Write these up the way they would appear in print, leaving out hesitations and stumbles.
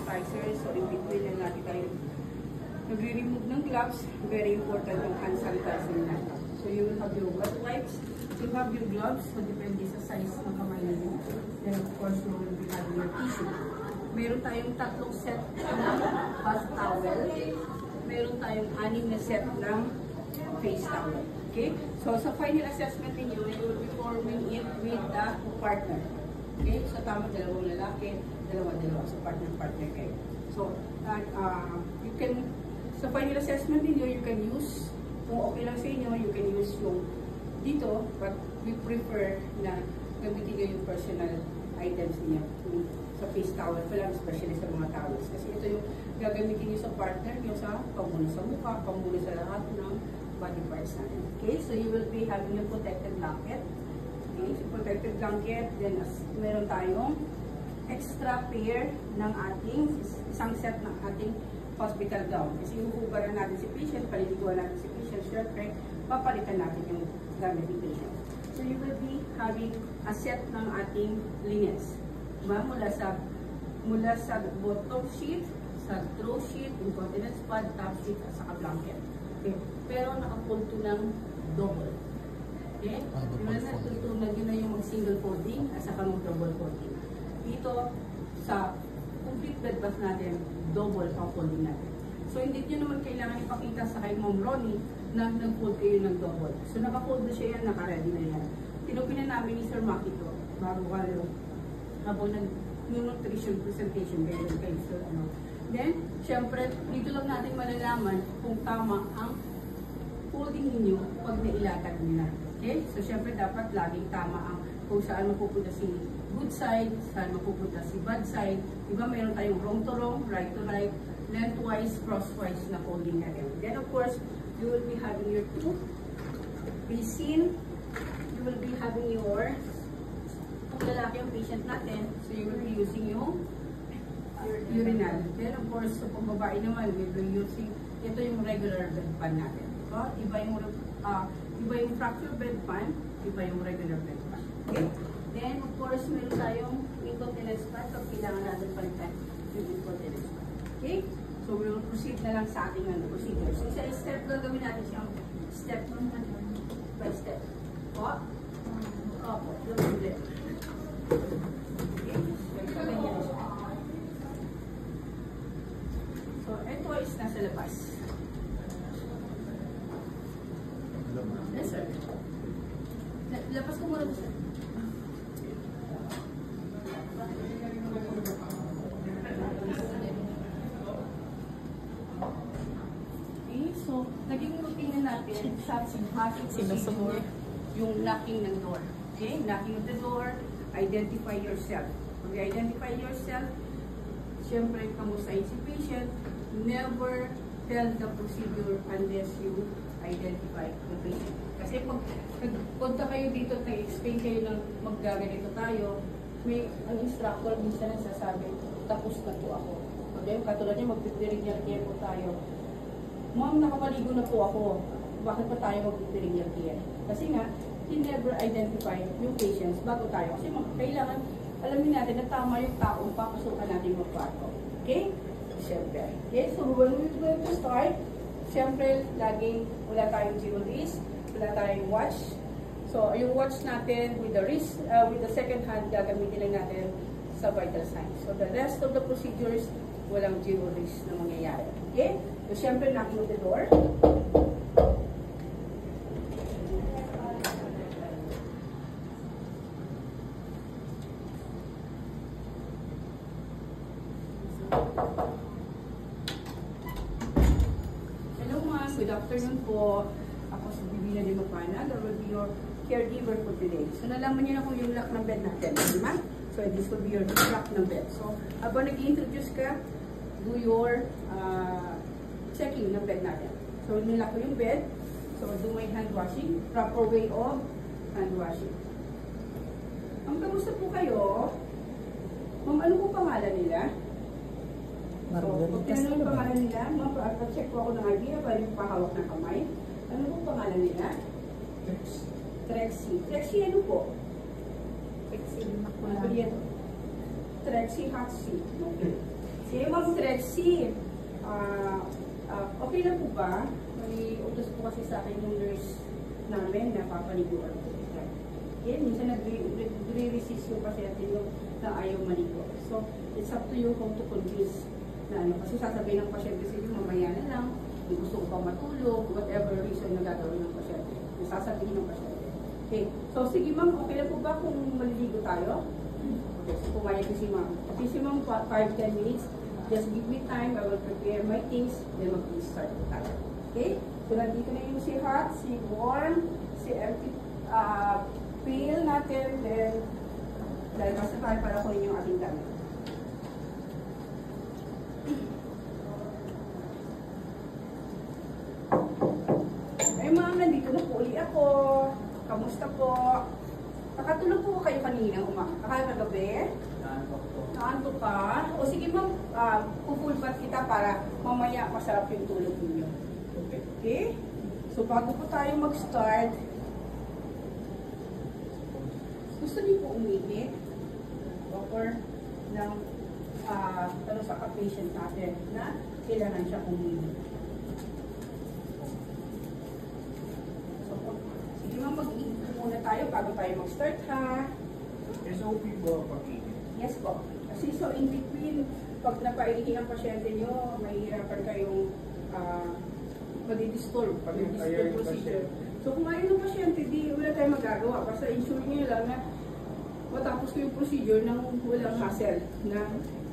sanitizer. So, in between lang natin tayo nagre-remove ng gloves. Very important yung hand sanitizer natin. So, you will have your wet wipes. You have your gloves. So, depende sa size ng kamay mo. Then, of course, you will be having your tissue. Meron tayong 3 set ng hot towel. Meron tayong 6 na set ng face towel. Okay? So, sa final assessment ninyo, you will be forming it with the partner. Okay? So, tama, dalawang lalaki, dalawa-dalawa. So, partner-partner kayo. So, you can, sa final assessment ninyo, you can use, kung okay lang sa inyo, you can use yung dito, but we prefer na gamitin nyo yung personal items niyo sa face towel pa lang, especially sa mga towels. Kasi ito yung gagamitin niyo sa partner niyo sa pamuno sa mukha, pamuno sa lahat ng body parts natin. Okay, so you will be having a protected blanket. Okay, so protected blanket, then meron tayong extra pair ng ating, isang set ng ating hospital gown. Kasi huhubaran natin si patient, paliliguan natin si patient, syempre, papalitan natin yung gamit ni patient. So you will be having a set ng ating linens. Diba? Mula sa bottom sheet, sa throw sheet, incontinence pad, top sheet, at saka blanket. Okay. Pero nakafold to ng double. Okay? Yung na natutunan yun na yung mag-single folding at saka mag-double folding. Dito, sa complete bed bath natin, double ang folding natin. So, hindi nyo naman kailangan ipakita sa kay Mom Ronnie na nag-fold kayo ng double. So, naka-fold na siya yan, naka-ready na yan. Tinupinan namin ni Sir Maki to, bago kayo, habang nag-nutrition presentation kayo Sir, Then, syempre, dito lang natin malalaman kung tama ang folding ninyo pag nailatag nila. Okay? So, syempre, dapat laging tama ang kung saan mapupunta si good side, saan mapupunta si bad side. Diba, mayroon tayong wrong to wrong, right to right, lengthwise, crosswise na folding natin. Then, of course, you will be having your two basin. You will be having your, kung lalaki yung patient natin, so you will be using yung urinal. Then, of course, sa pagbabae naman, we will be using, ito yung regular bed pan natin. So, iba yung fracture bed pan, iba yung regular bed pan. Okay? Then, of course, meron tayong incontinence pad. So, kailangan natin palitan yung incontinence pad. Okay? So, we will proceed na lang sa ating procedure. So, sa step, gagawin natin siyang step by step. O? Opo. Yung problem. Okay? So, ito is nasa labas. Yes, sir. Labas ko muna, sir. So, naging routine natin sa procedure yung knocking ng door. Okay? Knocking of the door, identify yourself. Pag identify yourself, siyempre, kamustahin si patient, never tell the procedure unless you identify the patient. Kasi pag nagpunta kayo dito, nag-explain kayo ng maggaganito tayo, may ang instructor minsan nagsasabi, tapos na po ako. Okay? Katulad niya, magpipiringyal care po tayo. Ma'am, nakamaligo na po ako. Bakit pa tayo magpipiringyal care? Kasi nga, he never identify yung patients bago tayo. Kasi kailangan, alamin natin na tama yung taong papasukan natin magkwarto. Okay? Siyempre. Okay? So, when we're going to start, siyempre, laging wala tayong jewelries, wala tayong watch. So, yung watch natin with the wrist, with the second hand, gagamitin lang natin sa vital signs. So, the rest of the procedures, walang jewelries na mangyayari. Okay? So, siyempre, knocking the door. Hello, ma'am. Good afternoon po. Ako si Bibina de Mapana. I will be your caregiver for today. So, nalaman niyo na kung yung lock ng bed natin. Di ba? So, this will be your lock ng bed. So, habang nag-introduce ka, do your checking ng bed natin. So, nilak ko yung bed. So, do my hand washing. Proper way of hand washing. Ang kamusta po kayo? Ma'am, ano po pangalan nila? So, pag tinanong yung pangalan nila, ma'am, check po ako ng idea, pwede po pahawak ng kamay. Ano po pangalan nila? Trexie. Trexie ano po? Trexie Makmalano. Trexie Hatsi. Okay. Si Ma'am Trexie, okay lang po ba? May utos po kasi sa akin yung nurse namin na papaliguan ko. Okay, minsan nagre-resist yung pasyente yung na ayaw maligo. So, it's up to you how to convince na ano. Kasi sasabihin ng pasyente sa inyo, mamaya na lang, hindi gusto ko pa matulog, whatever reason na gagawin ng pasyente. Yung sasabihin ng pasyente. Okay, so sige ma'am, okay lang po ba kung maliligo tayo? Okay, so pumayag si ma'am. Okay, si ma'am, 5-10 minutes. Just give me time, I will prepare my things, then mag-start tayo. Okay? So, nandito na yung si hot, si warm, si empty, pail natin, then lalabas na tayo para kunin yung ating dami. Ay ma'am, nandito na po uli ako. Kamusta po? Nakatulog po kayo kanina, kagabi? Naantok ka? O sige ma'am, full bath kita para mamaya masarap yung tulog ninyo. Okay? So bago po tayo mag-start, gusto niyo po umihi? Offer ng ano sa patient natin na kailangan siya umihi. So, sige ma'am, mag-ihi muna tayo bago tayo mag-start ha. SOP ba pag-ihi? Yes po. Kasi so in between, pag napaihi ang pasyente nyo, mahihirapan kayong madidistort procedure. So kung ayaw ng pasyente, di wala tayong magagawa. Basta ensure nyo lang na matapos ko yung procedure nang walang hassle na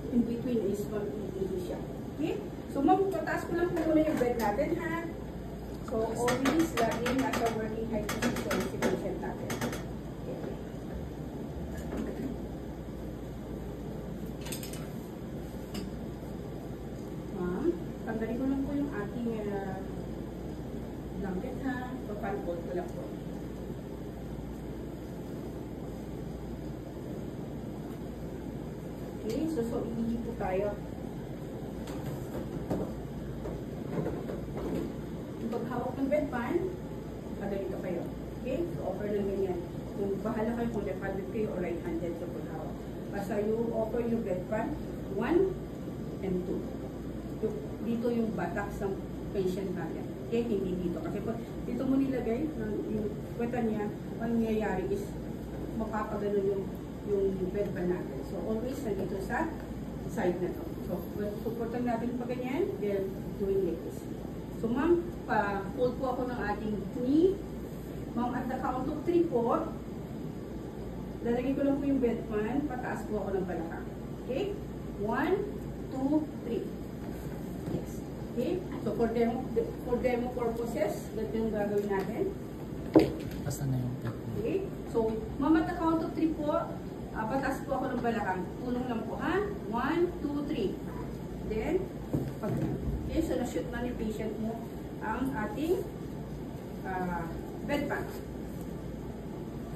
in between is mag-ihi siya. Okay? So ma'am, pataas ko lang po muna yung bed natin ha. So always laging nasa working height position si patient natin. Tanggalin ko lang po yung ating blanket ha. Papanfold ko lang po. Okay, so iihi po tayo. Yung paghawak ng bedpan, pagalito kayo. Okay, so offer lang ganyan. Kung bahala kayo kung left-handed kayo o right-handed sa paghawak. Basta you offer yung bedpan 1 and 2. Dito yung buttocks ng patient natin. Okay, hindi dito. Kasi pag dito mo nilagay, yung kweta niya, ang nangyayari is mapapagano yung bedpan natin. So, always nandito sa side na to. So, supportan natin pa ganyan, then doing like this. So, ma'am, pa-hold po ako ng ating knee. Ma'am, at the count of 3 po, lalagay ko lang po yung bedpan, pataas po ako ng balakang. Okay? 1, 2, 3. Yes. Okay? So, for demo purposes, ganito yung gagawin natin. Basta na yung pet. Okay? So, ma'am, at the count of 3 po, pataas po ako ng balakang. Tulong lang po, ha? 1, 2, 3. Then, pag okay, so na-shoot na ni patient mo ang ating bedpan.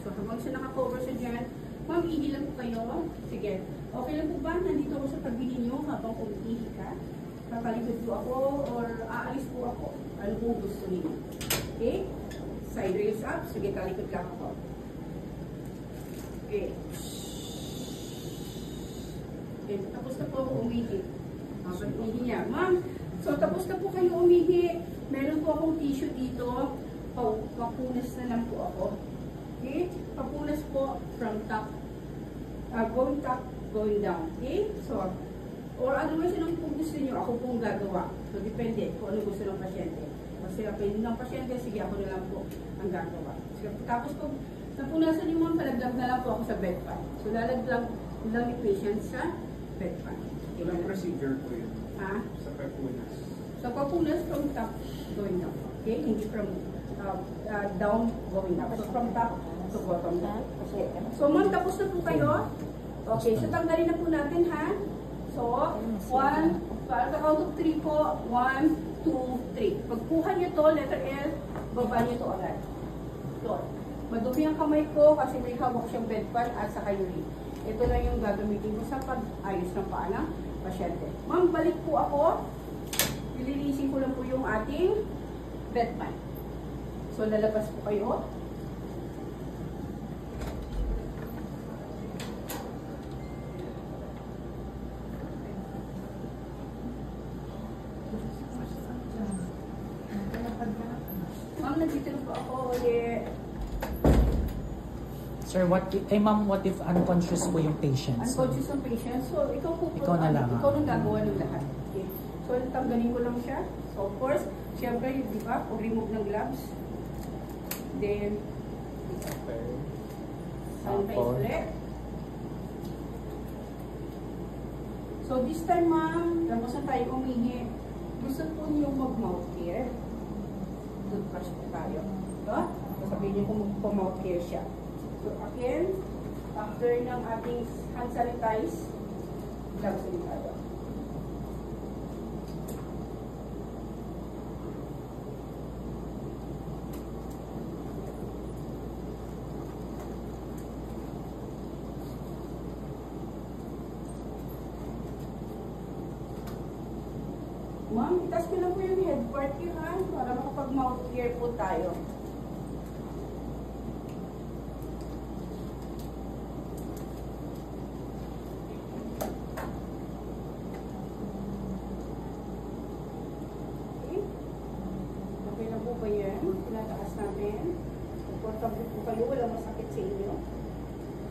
So, habang siya nakakover siya dyan, ma'am, ihi lang po kayo. Sige. Okay lang po ba? Nandito ako sa tabi ninyo habang umiihi ka. Kakalikod po ako or aalis po ako. Ano po gusto ninyo? Okay? Side raise up. Sige, kalikod lang ako. Okay. Okay, tapos na po ako umihi. Habang umihi niya. Ma'am, so tapos na po kayo umihi. Meron po akong tissue dito. Papunas na lang po ako. Okay? Papunas po from top. Going top, going down. Okay? So, or otherwise, anong kung gusto nyo, ako pong gagawa. So, depende kung ano gusto ng pasyente. Kasi kapag ng pasyente, sige, ako na lang po ang gagawa. So, tapos pag napunasan nyo mga palaglag na lang po ako sa bedpan. So, lalaglag lang ni patient sa bedpan. Okay, Ilang procedure po yun? Ha? Sa papunas? So, papunas from top going down. Okay? Hindi from down going up. So, from top to bottom down. Okay. So, ma'am, tapos na po kayo. Okay, so tanggalin na po natin, ha? So, 1, para sa count of 3 po, 1, 2, 3. Pagkuha nyo to, letter L, baba nyo to agad. So, madumi ang kamay ko kasi may hawak siyang bedpan at saka urine. Ito lang yung gagamitin ko sa pag-ayos ng paa ng pasyente. Ma'am, balik po ako. Lilinisin ko lang po yung ating bedpan. So, lalabas po kayo. nandito na po ako ulit. Sir, ma'am, what if unconscious po yung patient? Unconscious ang patient. So, ikaw po Ikaw na lang, ikaw nang gagawa ng lahat. Okay. So, tanggalin ko lang siya. So, of course, syempre, di ba, remove ng gloves. Then, sanitize ulit. So, this time, ma'am, tapos na tayo umihi. Gusto po niyo mag-mouth care. Toothbrush po tayo. Ito. Sabihin niyo kung mag-mouth care siya. So, again, after ng ating hand sanitize, gloves ulit tayo. Ma'am, itas ko lang po yung head part niyo ha, para makapag-mouth care po tayo. Okay? Okay na po ba yan? Tinataas natin. Comfortable po kayo, walang masakit sa inyo.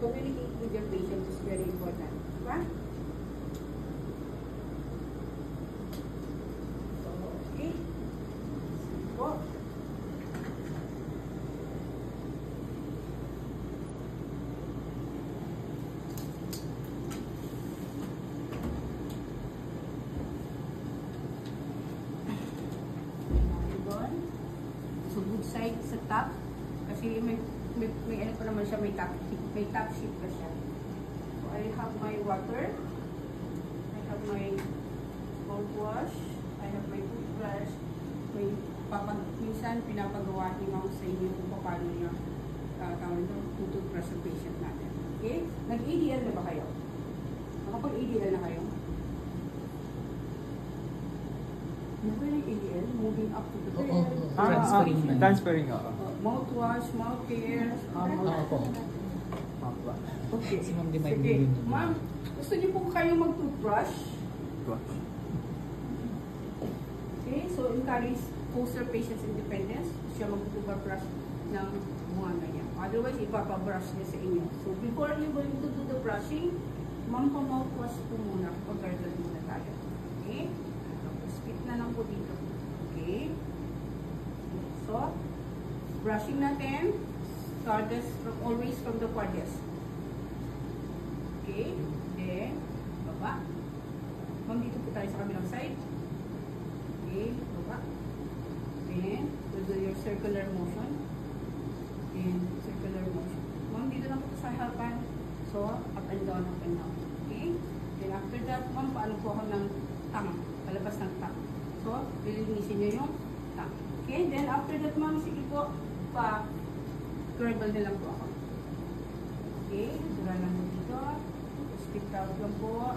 Communicate with your patient is very important. Diba? Okay. Po. So, good side sa top. Kasi may ano pa naman siya, may top sheet pa siya. So, I have my water. I have my mouthwash. I have my toothbrush. Minsan pinapagawa ni Ma'am sa inyo kung paano niya tawag ito, toothbrush ng patient natin. Okay? Nag-ADL na ba kayo? Nakapag-ADL na kayo? Never yung ADL, moving up to the bed. Transferring na. Transferring ako. Mouthwash, mouth care. Opo. Okay. Si Ma'am di may Sige. bilhin. Ma'am, gusto niyo po kayo mag-toothbrush? Okay, so encourage foster patients independence. Siya mag-toothbrush ng mga ganyan. Otherwise, ipapabrush niya sa inyo. So, before you going to do the brushing, ma'am, pa-mouthwash po muna. Pag-gargle muna tayo. Okay? Spit na lang po dito. Okay? So, brushing natin. Stardust always from the farthest. Okay? Then, baba. Ma'am, dito po tayo sa kabilang side. Okay, baba. Then, do your circular motion. Then, circular motion. Ma'am, dito lang po sa harapan. So, up and down, up and down. Okay? Then, after that, ma'am, paano po ako ng tongue? Palabas ng tongue. So, lilinisin nyo yung tongue. Okay? Then, after that, ma'am, sige po, pa-gargle na lang po ako. Okay? Sura lang po dito. Spit out lang po.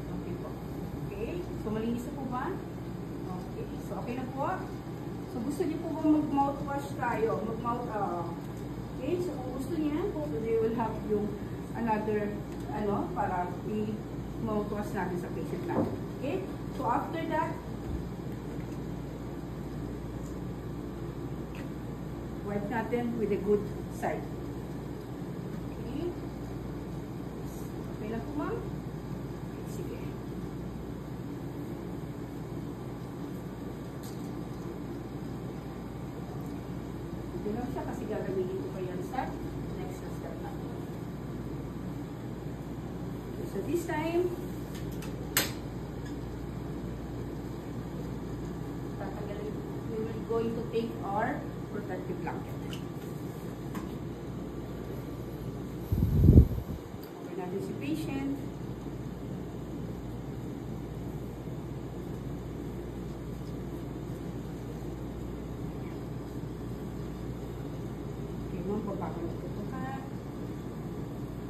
Okay po. Okay? So, malinis na po ba? Okay. So, okay na po. So, gusto niyo po ba mag-mouthwash tayo? Okay? So, kung gusto niya, they will have yung another, para i-mouthwash natin sa patient natin. Okay? So, after that, wipe natin with a good side. Okay? Okay na po, ma'am? Okay, sige. Ito lang siya kasi gagamitin ko pa yan sa next step natin. Okay, so this time, we will going to take our protective blanket. Okay natin si patient. Okay, ma'am, babakal ko ito ha.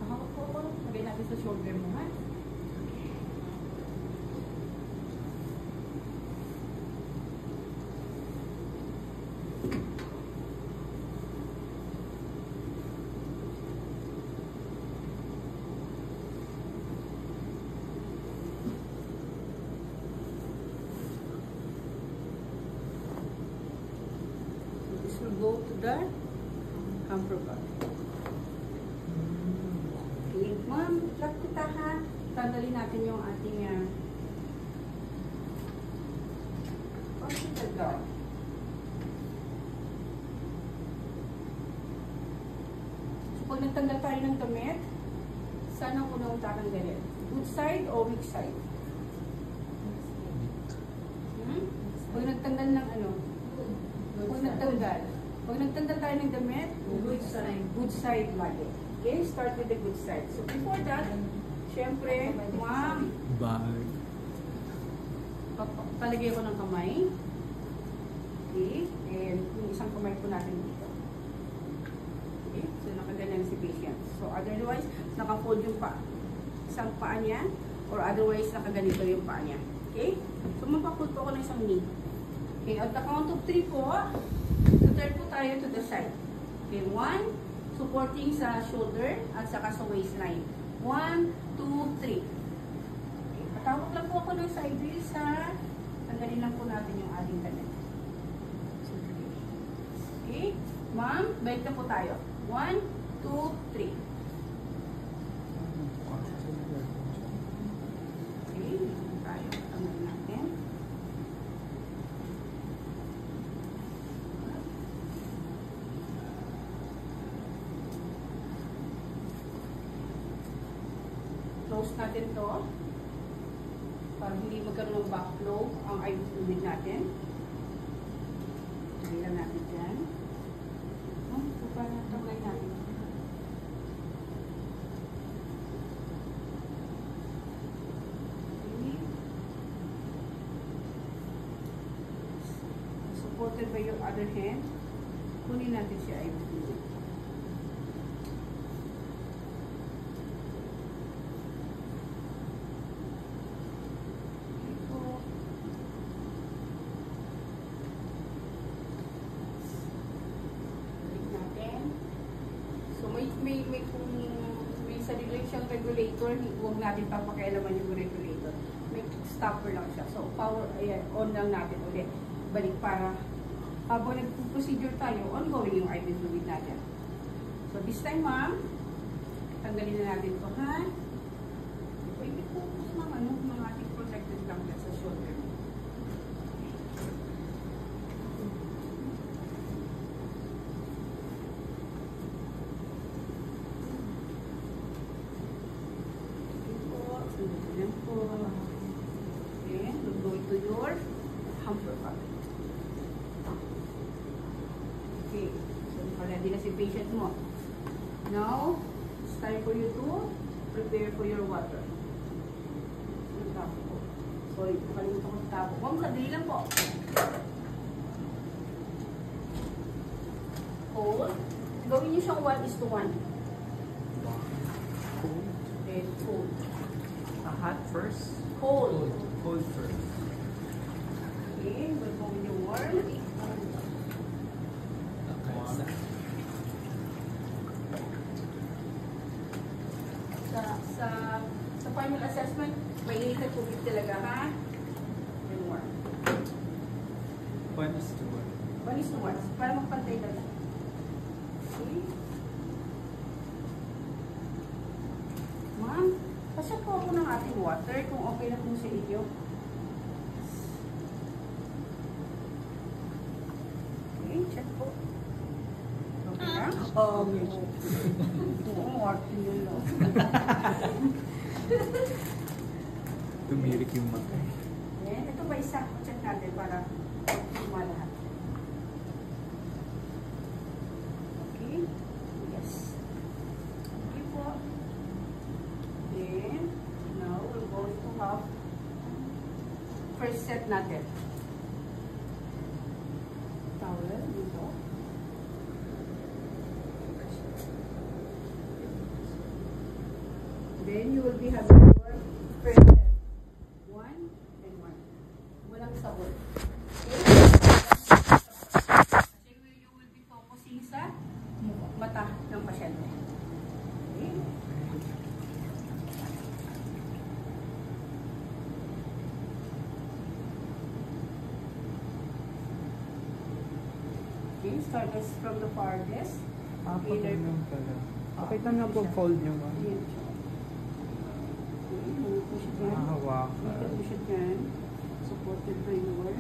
Pakawag po ako. Lagay natin sa shoulder mo ha. go to the hamper bag. Okay, ma'am, lock kita ha. Tanggalin natin yung ating hospital gown. So, pag nagtanggal tayo ng damit, saan ang unang tatanggalin? Good side o weak side? Pag nagtanggal ng ano? Pag nagtanggal tayo ng damit, good side lagi. Okay, start with the good side. So before that, syempre, ma'am, Bag. palagay ko ng kamay. Okay, and yung isang kamay po natin dito. Okay, so nakaganyan si patient. So otherwise, naka-fold yung isang paa niya, or otherwise, nakaganito yung paa niya. Okay, so mapafold po ako ng isang knee. Okay, at the count of 3 po, turn po tayo to the side. Okay, 1, supporting sa shoulder at saka sa waistline. 1, 2, 3. Okay, patawag lang po ako ng side wheel sa tanggalin lang po natin yung ating damit. Okay, ma'am, balik na po tayo. 1, 2, 3. Okay, tayo. Tanggalin natin. Close natin to para hindi magkaroon ng backflow ang IV fluid natin. Lagyan lang natin dyan. So, para tamay natin. Okay. Supported by your other hand. Kunin natin siya IV fluid. May sarili siyang regulator, huwag natin papakialaman yung regulator. May stopper lang siya. So, power, ayan, on lang natin ulit. Balik para habang nag-procedure tayo, ongoing yung IV fluid natin. So, this time, ma'am, tanggalin na natin ito, ha? Pwede po mga ating protected lang sa shoulder. Okay, we'll go into your hamper bag. Okay, so ready na si patient mo. Now, it's time for you to prepare for your water. Sorry, nakalimutan ko sa tapo. Ma'am, sadali lang po. Hold. Gawin niyo siyang 1:1. Then hold. Hot first? Cold. Cold first. Okay, we'll go with your warm. Okay. Sa final assessment, may init at tubig talaga, ha? And warm. 1:1. 1:1. Para magpantay ka lang. Okay. Ma'am, pasya po ako ng ating water kung okay na po sa inyo. Okay, check po. Okay na? Medyo. Oo, water yun lang. Tumirik yung mata. Ayan, ito ba isa? Check natin para lumalahat. Okay. Yes. Okay po. Then, now we're going to have first set natin. Towel dito. Then you will be having your first set. 1 and 1. Walang sabon. Okay? Kasi you will be focusing sa mata ng pasyente. Okay? Okay, start us from the farthest. Ah, pag Inner. ganun pala. Pakita na po, fold nyo ba? Ayan siya. Okay, push it dyan. Hawakan. Push it dyan. Supported by lower.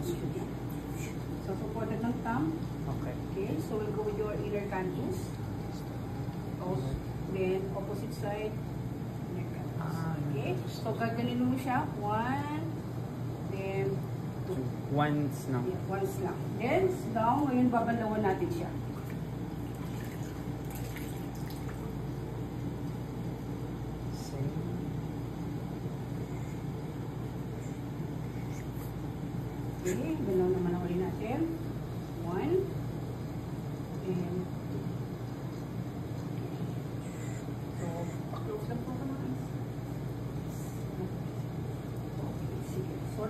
Push it dyan. So, supported ng thumb. Okay. Okay, so we'll go with your inner cantus. Then, opposite side. Inner cantus. Okay, so gaganin mo siya. 1, then 2. Once lang. Yeah, once lang. Then, down. Ngayon, babalawan natin siya. Okay, galaw naman ang uli natin. 1, and 2. So, close lang po ka naman. Okay, sige. So,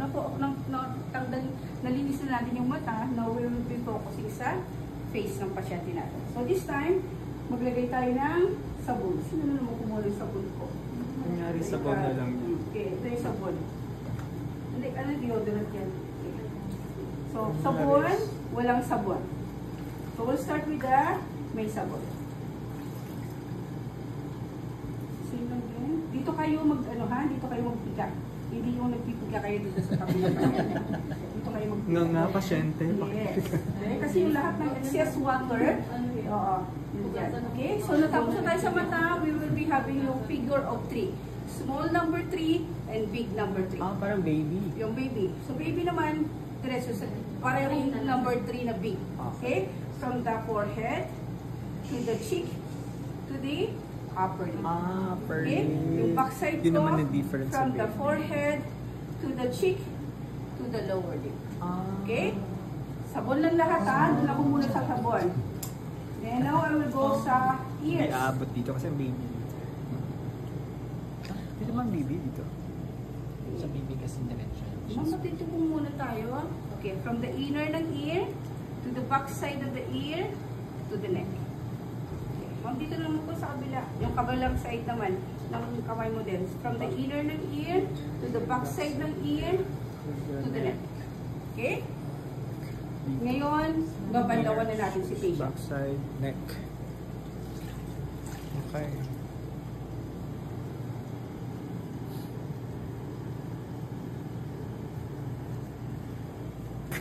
nalinis na natin yung mata. Now, we will be focusing sa face ng pasyente natin. So, this time, maglagay tayo ng sabon. Sino na naman kumuha ng sabon ko? Kunyari sabon na lang. Okay, ito yung sabon. Hindi, ano deodorant yan? So, sabon, walang sabon. So, we'll start with the may sabon. Same lang din. Dito kayo dito kayo magpiga. Hindi yung nagpipiga kayo dito sa tabi ng pasyente. Dito kayo magpiga. Nga, pasyente. Yes. Okay, kasi yung lahat ng excess water, oo, yun dyan. Okay, so natapos na tayo sa mata, we will be having yung figure of 3. Small number 3 and big number 3. Ah, parang baby. Yung baby. So, baby naman, diretso sa parehong number 3 na big. Okay? From the forehead to the cheek to the upper lip. Ah, per Okay? Yung backside Yun ko, naman yung difference from sa the baby. forehead to the cheek to the lower lip. Ah. Okay? Sabon lang lahat ha. Doon ako muna sa sabon. Then now, I will go sa Hindi ears. aabot dito kasi baby. Dito man baby dito. Sa baby kasi diretso. Mamatito po muna tayo. Okay, from the inner ng ear to the back side of the ear to the neck. Okay, ma'am, dito naman po sa kabila. Yung kabilang side naman ng kamay mo din. From the inner ng ear to the back side ng ear to the neck. Okay? Ngayon, babandawan na natin si patient. Backside, neck. Okay.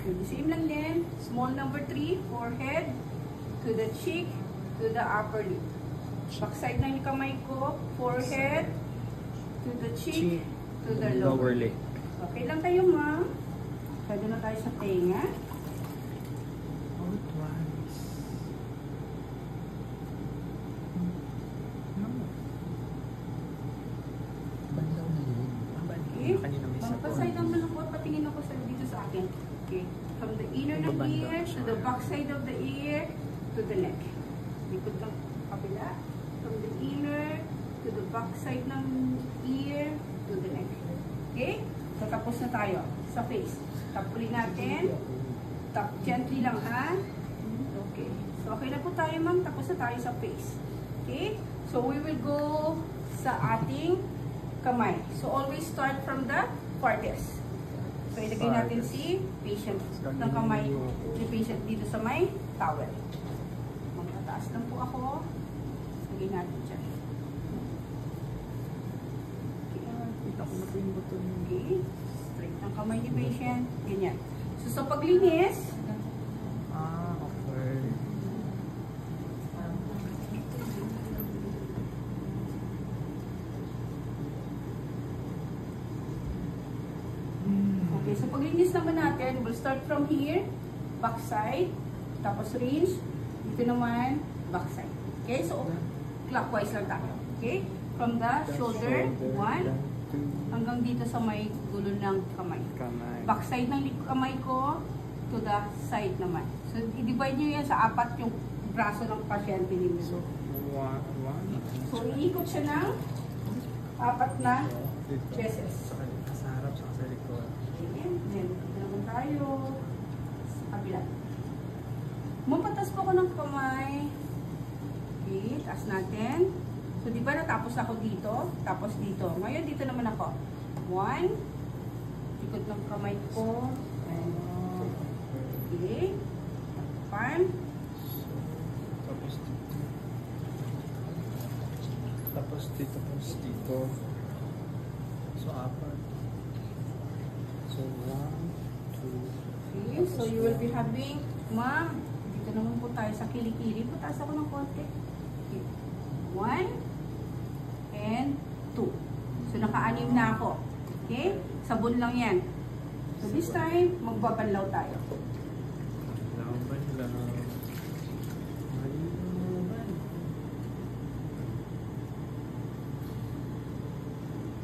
The same lang din. Small number 3, forehead to the cheek to the upper lip. Backside ng kamay ko, forehead to the cheek to the lower lip. Okay lang kayo, ma'am. Pwede na tayo sa tenga. Oh, twice. No. Bandaw na yun. Okay? Kanina may Backside sabon. naman ako. Patingin ako sa dito sa akin. Okay. From the inner ng Babanda. ear to the backside of the ear to the neck. Likod ng kabila. From the inner to the backside ng ear to the neck. Okay? So, tapos na tayo sa face. Tap ulit natin. Tap gently lang, ha? Okay. So, okay na po tayo, ma'am. Tapos na tayo sa face. Okay? So, we will go sa ating kamay. So, always start from the farthest. So, ilagay natin si patient ng kamay ni patient dito sa may towel. Magtataas lang po ako. Ilagay natin dyan. Kita ko na po yung buto niya. Okay. Straight ng kamay ni patient. Ganyan. So, sa paglinis, Ah, okay. okay, so paglinis naman natin, we'll start from here, backside, tapos rinse, dito naman, backside. Okay, so clockwise lang tayo. Okay, from the shoulder, 1, hanggang dito sa may gulo ng kamay. Kamay. Backside ng kamay ko, to the side naman. So, i-divide nyo yan sa 4 yung braso ng pasyente ninyo. So, one. So, iikot siya ng 4 na beses. Sa harap, sa likod. Ayan, dito naman tayo sa kabila. Mapatas po ko ng kamay. Okay, taas natin. So, di ba natapos ako dito? Tapos dito. Ngayon, dito naman ako. 1, ikot ng kamay ko. And 2. Okay. Fine. Tapos dito. Tapos dito. Tapos dito. So, apat. So, 1, 2. Okay. So, you will be having, ma'am, dito naman po tayo sa kilikili. Pataas ako ng konti. Okay. 1 and 2. So, naka-anim na ako. Okay? Sabon lang yan. So, this time, magbabanlaw tayo. Laban lang.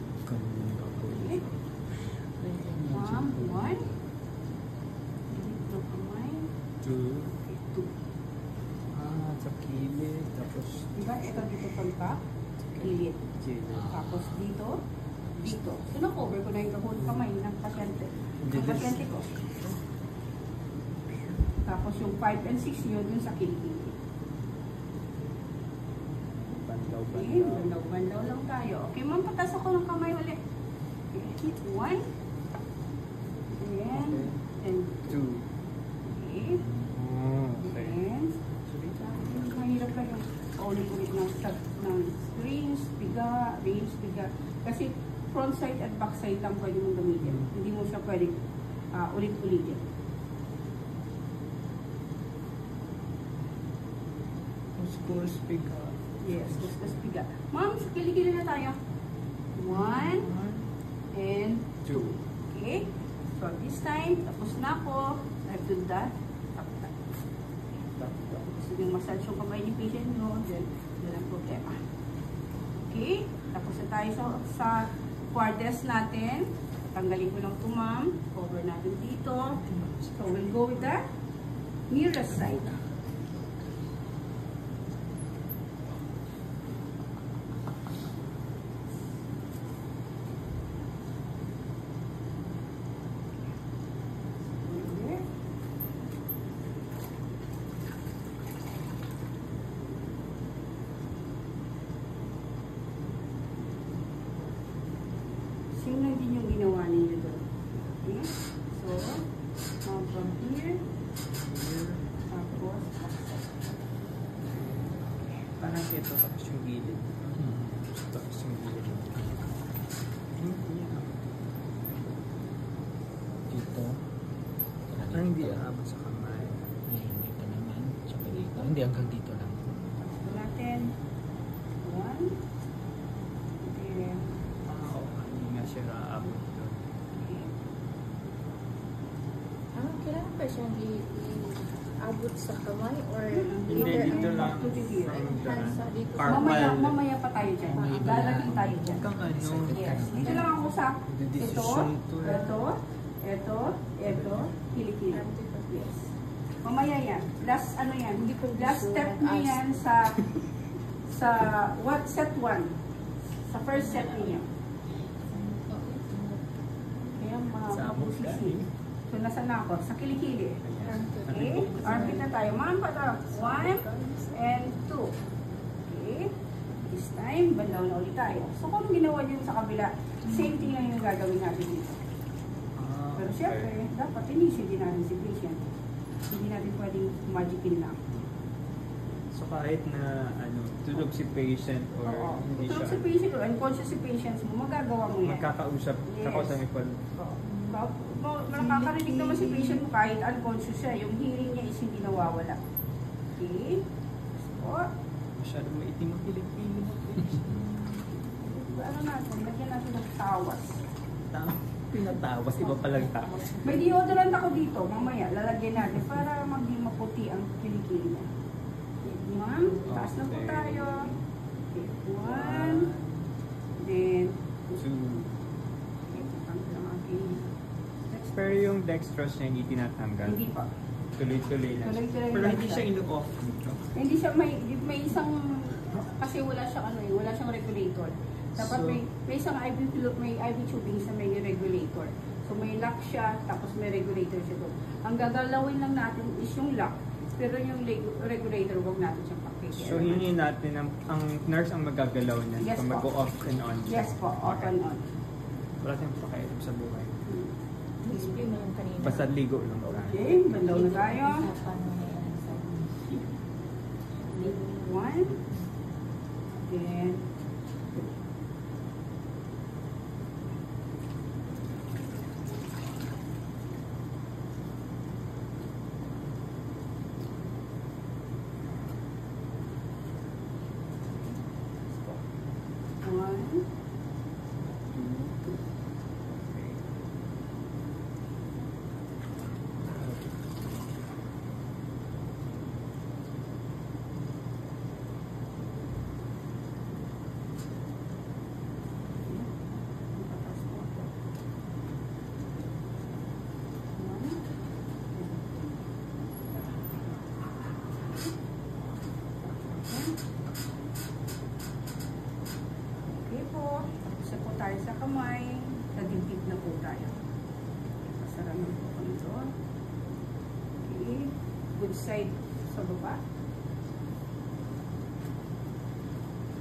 Okay. Ma'am, 1. Dito kamay. 2. 2. Sa kilid. Tapos Diba? Ito dito pagka. Kilid. kilid. Tapos dito. Dito. So, na-cover ko na yung kahon kamay ng pasyente. Ng pasyente ko. Tapos yung 5 and 6 nyo dun sa kilikili. Bandaw, Okay, bandaw. bandaw-bandaw lang tayo. Okay, ma'am, patas ako ng kamay ulit. Okay, 1. And 2. 2. Okay. Okay. And, mahirap lang yung ulit-ulit ng strings, piga, range, piga. Kasi front side at back side lang pwede mong gamitin. Hindi mo siya pwede ulit-ulitin. School speaker. Yes, discuss piga. Ma'am, sa kilikili na tayo. 1 and 2. Okay? So, this time, tapos na ako. I've done that. Tap-tap. Gusto nyo massage yung kamay ni patient nyo, then walang problema. Okay? Tapos na tayo sa quarters natin. Tanggalin ko lang ito, ma'am. Cover natin dito. So, we'll go with the nearest side. Same lang din yung ginawa ninyo doon. Okay? So, from here, tapos, Parang ito tapos yung gilid. Tapos yung gilid. Dito. Parang hindi aabot sa kamay. Dito naman. Tsaka dito. Hindi, hanggang dito lang. tapos natin, 1, then, Hindi nga siya aabot doon. okay. Kailangan pa siyang i-abot sa kamay or Hindi, dito lang. To the here. hands sa dito sa Mamaya, mamaya pa tayo dyan. May iba Lalagay na. tayo dyan. Hanggang ano. Yes. Dito lang ako sa ito, Decision to. ito, kilikili. Yes. Mamaya yan. Last ano yan. Last step nyo yan sa what set 1. Sa first set niyo. Kaya mabusisi. So, nasa na ako? Sa kilikili. Okay? Armpit na tayo. Ma'am, pata. 1 and 2. Okay? This time, bandaw na ulit tayo. So, kung ginawa nyo sa kabila, same thing lang yung gagawin natin dito. Pero syempre, dapat inisyo din natin si patient. Hindi natin pwedeng magicin lang. So kahit na ano, tulog si patient or Oo. hindi Kung siya si patient o unconscious si patients mo, magagawa mo yan. magkakausap, Yes. kakausap mo pala. Nakakarinig naman si patient mo kahit unconscious siya. Yung hearing niya is hindi nawawala. Okay? So, Masyado maitim ang Pilipino. ano natin, lagyan natin ng tawas. Pinatawas, iba palang tawas. May deodorant ako dito, mamaya lalagyan natin para maging maputi ang kilikili niya. Okay, ma'am, taas na po Okay. tayo. Okay, 1, then 2. 2. Okay, tanggal ang aking. Pero yung dextrose niya hindi tinatanggal. Hindi pa. Tuloy-tuloy lang. Tuloy-tuloy Pero lang hindi siya. siya ino-off dito. Hindi siya, may isang, kasi wala siyang ano eh, wala siyang regulator. Dapat So, may isang may IV tubing sa may regulator. So may lock siya, tapos may regulator siya doon. Ang gagalawin lang natin is yung lock, pero yung regulator, wag natin siyang pakikita. So hingin natin ang nurse ang magagalaw niyan Yes kung po. mag-off and on. Yes po, off and on. Wala tayong pakialam sa buhay. Display mo yung kanina. Basta ligo lang tayo. Okay, bandaw na tayo. Paano na yan sa 1. Then, 1. Okay po. Isa po tayo sa kamay. Sa dibdib na po tayo. Pasaranan po ko nito. Okay. Good side sa baba.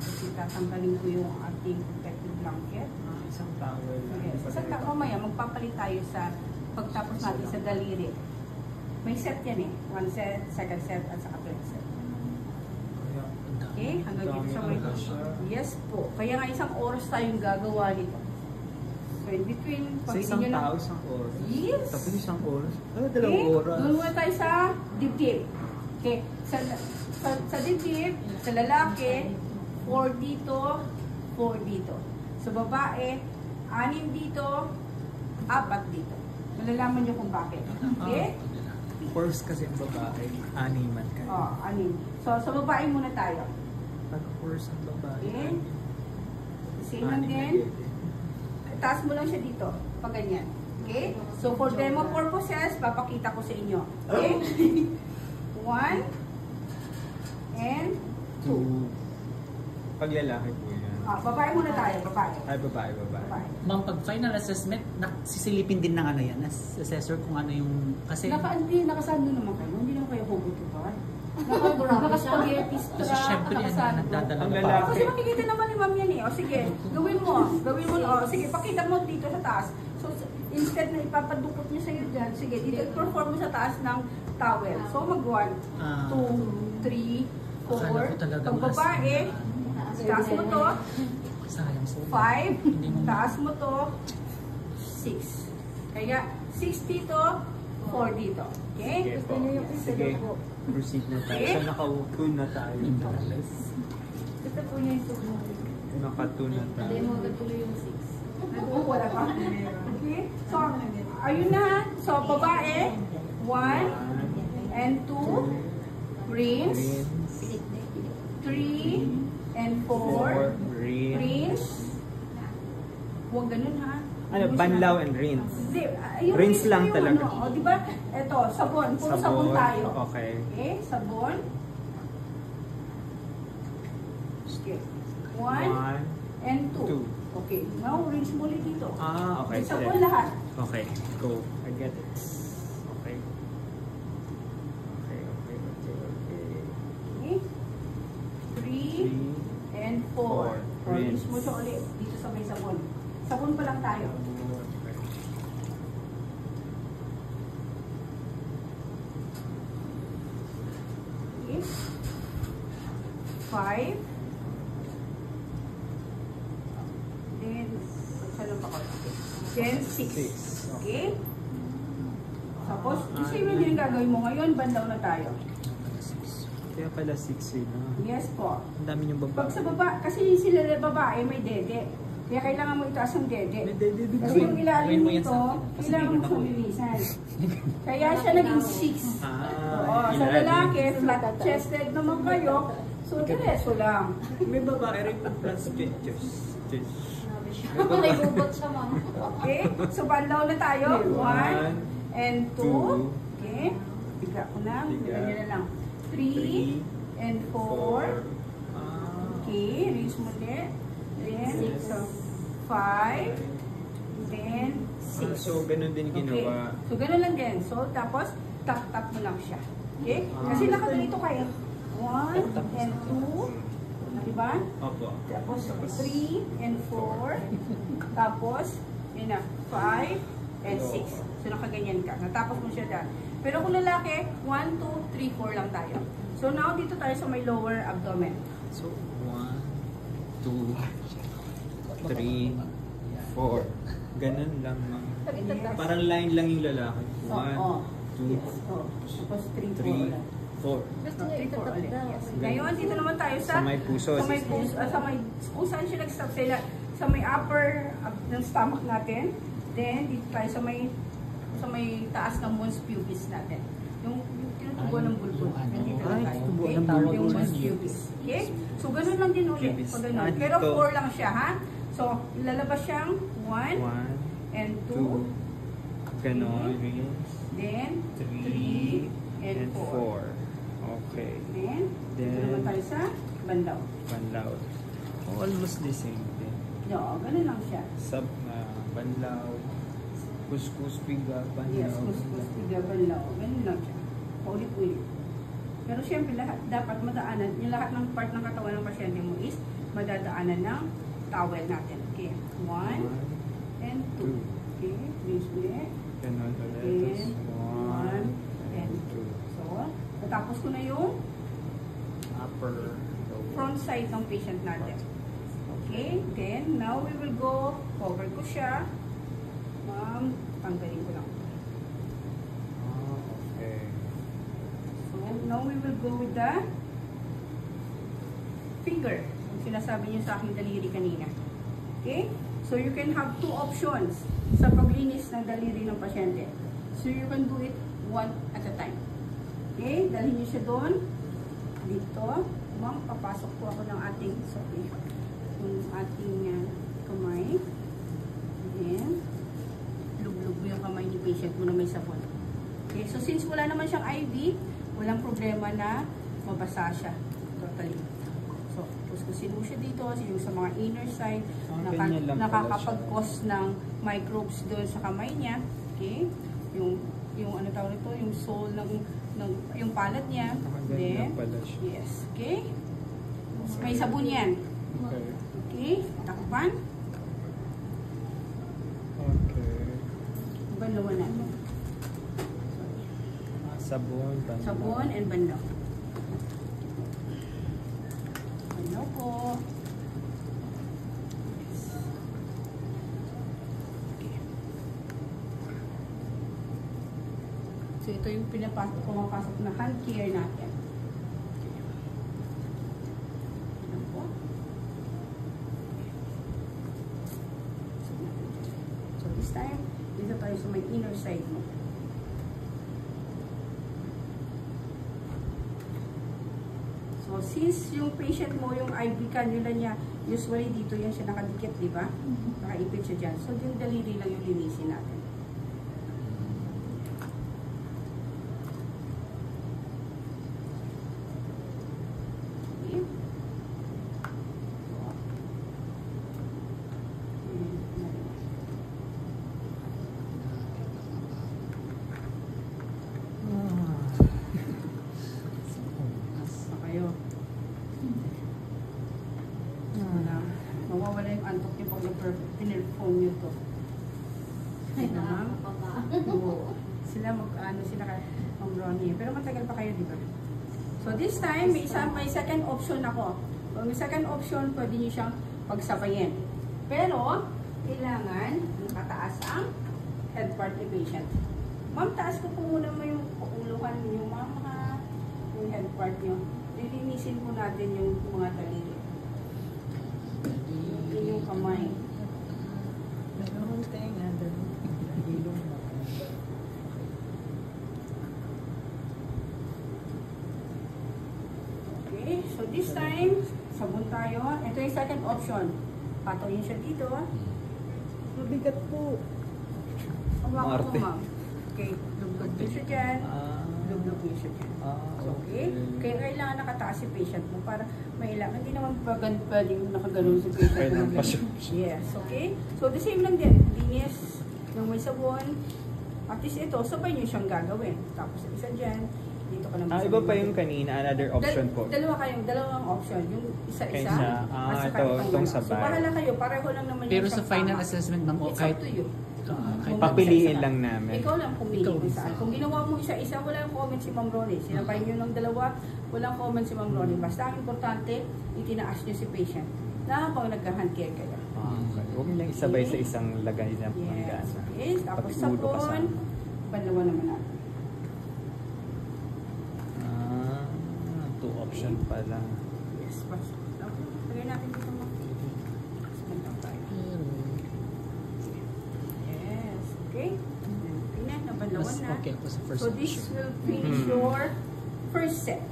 Kasi tatanggalin ko yung ating protective blanket. Isang towel lang. Yes. Sa mamaya, magpapalit tayo sa pagtapos natin sa daliri. May set yan eh. 1 set, second set, at saka third set. Okay? Hanggang dito sa may... Yes po. Kaya nga isang oras tayong gagawa nito. So in between, Sa isang tao, isang oras. Yes! Tapos isang oras. Ano, Okay? dalawang oras. Doon muna tayo sa dibdib. Okay? Sa dibdib, sa lalaki, 4 dito, 4 dito. Sa babae, 6 dito, 4 dito. Malalaman nyo kung bakit. Okay? First kasi ang babae, animan ka. Oh, 6. So, sa babae muna tayo. Pag first ang babae, Okay? Same lang din. Taas mo lang siya dito. Pag ganyan. Okay? So, for demo purposes, papakita ko sa inyo. Okay? 1 and 2. Pag lalaki po yan. Babae muna tayo. Babae. Ay, babae. Babae. Ma'am, pag final assessment, sisilipin din ng ano yan, assessor kung ano yung, kasi Nakasando naman kayo. Hindi naman kayo hugutupan. Nakaspaghetti kasi strap. syempre yan, Nakasando. nagdadala Ang ka lalaki. pa. Kasi makikita naman ni ma'am yan eh. O sige, gawin mo. Sige, pakita mo dito sa taas. So, instead na ipapadukot niyo sa'yo dyan, sige, dito i-perform mo sa taas ng towel. So, mag 1, 2, 3, 4. Akala ko talaga Pag babae, taas mo to. Sayang so. 5, taas mo to. 6. Kaya, 6 dito, 4 dito. Okay? Sige po. Sige. Proceed na tayo. Okay. So, naka-2 na tayo. Ito po niya yung tugmo. Naka-2 na tayo. Demo agad tuloy yung 6. Oo, wala pa. Okay? So, ayun na. So, babae, 1 and 2, rinse, 3 and 4, rinse. Huwag ganun ha. Ano, banlaw and rinse. Hindi, yung Rinse lang yung talaga. Ano, di ba? Ito, sabon. Puro sabon tayo. Okay. Okay, sabon. Okay. 1 1, and 2. 2. Okay, now rinse mo ulit dito. Okay. Sabon lahat. Okay, go. I get it. Okay. Okay. Okay. 3 and 4. Rinse mo siya ulit dito sa may sabon. Sabon pa lang tayo. Okay. 5. Then, pagsalong pa ko. Then, 6. Okay? Tapos, same din yung gagawin mo ngayon, bandaw na tayo. Kaya pala 6 yun. Yes po. Ang dami yung babae. Pag sa baba, kasi sila babae may dede. Kaya kailangan mo itaas ang dede. May dede din. Kasi yung ilalim Gawin mo yan nito, sa akin. Kasi kailangan mo meron ako. sumilisan. Kaya siya naging 6. Oo, sa ilalim. lalaki, flat-chested naman kayo. So, diretso lang. May babae rin po plus pictures. May bubot siya, ma'am. Okay? So, bandaw na tayo. 1 and 2. Two. Okay? Biga ko na. Biga. Ganyan na lang. 3 and 4. Okay, rinse mo ulit. Then, 5. Then, 6. So, ganun din ginawa. Okay. So, ganun lang din. So, tapos, tap-tap mo lang siya. Okay? Kasi nakaganito kayo. 1 and 2. Diba? Opo. Tapos, 3 and 4. Tapos, yun na, 5 and 6. So, nakaganyan ka. Natapos mo siya dyan. Pero kung lalaki, 1, 2, 3, 4 lang tayo. So, now, dito tayo sa may lower abdomen. So, 1, 2, 3, 4. Ganun lang. Yes. Parang line lang yung lalaki. 1, Oh, 2, yes. Oh. Tapos 3, 4 3, ulit. 4. Gusto Oh, niya 3, 4 itatat ulit. daw. Yes. Ngayon, dito naman tayo sa Sa may puso. Sa may puso. Sa may, kung saan siya nag-stop sila. Sa may upper ng stomach natin. Then, dito tayo sa may taas ng mons pubis natin. Yung tinutubo ng bulbul. Nandito lang tayo. tubo Okay? ng bulbul. Yung mons pubis. Okay? So, ganun lang din ulit. Pubis. Pag ganun. Ah, Pero dito. 4 lang siya, ha? So, lalabas siyang 1 1, and 2. 2, ganon. Then, 3, 3 and 4. Okay. Then, dito Then, naman tayo sa banlaw. banlaw. Almost the same thing. No, ganun lang siya. Sub na banlaw. Kuskus, piga, banlaw. Yes, kuskus, tiga, banlaw. Ganun lang siya. Paulit-ulit. Pero syempre, dapat madaanan, yung lahat ng part ng katawan ng pasyente mo is madadaanan ng towel natin. Okay, 1 and 2. Okay, please ulit. Ganon ulit. Then, 1 and 2. So, natapos ko na yung upper, lower. front side ng patient natin. Okay, then now we will go, cover ko siya. Ma'am, tanggalin ko lang. Okay. So, now we will go with the finger. Yung sinasabi niyo sa aking daliri kanina. Okay? So, you can have 2 options sa paglinis ng daliri ng pasyente. So, you can do it one at a time. Okay? Dalhin niyo siya doon. Dito. Ma'am, papasok po ako ng ating, sorry, yung ating kamay. Then, luglog mo yung kamay ni patient mo na may sabon. Okay? So, since wala naman siyang IV, walang problema na mabasa siya. Totally. So, kuskusin mo siya dito, yung sa mga inner side, ganyan lang pala nakakapag-cause ng microbes doon sa kamay niya. Okay? Yung ano tawag nito, yung sole ng yung palad niya. Ganyan lang pala siya. Yes. Okay? May sabon yan. Okay. Okay? Takpan. Okay. Banlawan natin. Sabon, banlaw. Sabon and banlaw. Banlaw po. So, ito yung pumapasok na hand care natin. Ano po? So, this time, dito tayo sa may inner side mo. So, since yung patient mo, yung IV cannula niya, usually dito yan siya nakadikit, di ba? Nakaipit siya dyan. So, yung daliri lang yung linisin natin. Okay. So, kayo. Mawawala yung antok niyo pag pinirform niyo to. Ay, Ma'am? nakakapaba. Oo. Sila sila ang Ronnie. Pero matagal pa kayo, di ba? So this time, may second option ako. So, may second option, pwede niyo siyang pagsabayin. Pero, kailangan nakataas ang head part ni patient. Ma'am, taas ko po muna mo yung pauluhan niyo, ma'am, ha? Yung head part niyo. Lilinisin po natin yung mga daliri. Yung kamay. Okay, so this time, sabon tayo. Ito yung second option. Patoyin siya dito. Mabigat po. Hawakan ko, Marte. ma'am. Okay, lublog din siya dyan. Lublog din siya dyan. Okay? Kaya kailangan nakataas si patient mo para mailangan. Hindi naman pwedeng nakaganon si patient Pwede mo. pa siya. Yes, okay? So, the same lang din. Linis ng may sabon. At least ito, sabay niyo siyang gagawin. Tapos isa dyan, dito ka naman. Iba pa yung kanina, another option po. Dalawang option. Yung isa-isa. Kaysa, at saka ito, itong So, sabay. bahala kayo. Pareho lang naman Pero yung sa siyang final tama. assessment, ma'am, It's kahit up to you. Kung Papiliin mag-isa-isa lang namin. Ikaw lang pumili Ikaw kung isa. saan. Kung ginawa mo isa-isa, walang comment si Ma'am Ronnie. Sinabay nyo ng dalawa, walang comment si Ma'am Ronnie. Basta ang importante, itinaas nyo si patient na pag nag-hand care kayo. Okay. Huwag nilang isabay sa isang lagay na Yes. manggana. Yes. Tapos Pati ulo sabon. kasama. Panlawa naman natin. Ah, 2 option pala. Yes. Basta. Lagay natin dito mga Bantang tayo. Yes. Okay. Tingnan, nabanlawan Mas na. okay ako sa first So this option. will finish your first set.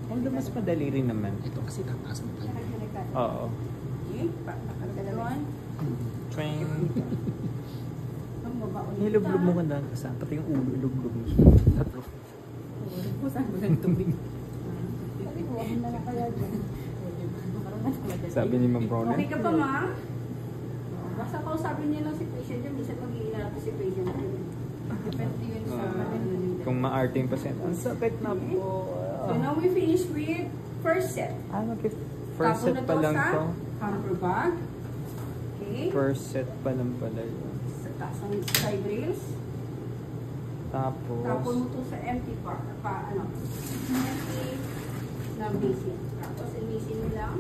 Although mas madali rin naman. Ito kasi tataas mo tayo. Oo. Okay. Pakakagalan. Train. Ang babaon. Nilublob mo ganda kasi pati yung ulo ilublob mo. Tatlo. Saan mo ng tubig? Huwag na lang kaya dyan. Sabi ni Ma'am Ronan. Okay ka pa, ma'am? Basta kausapin niya lang si patient niya. Minsan mag-iinap si patient niya. Depende yun sa Kung maarte yung pasyente. Ang sakit na po. So now we finish with first set. First set pa lang to. Hamper bag. Okay. First set pa lang pala yun. Sa taas ng side rails. Tapon Tapos, mo to sa empty empty na basin. Tapos inisin mo lang.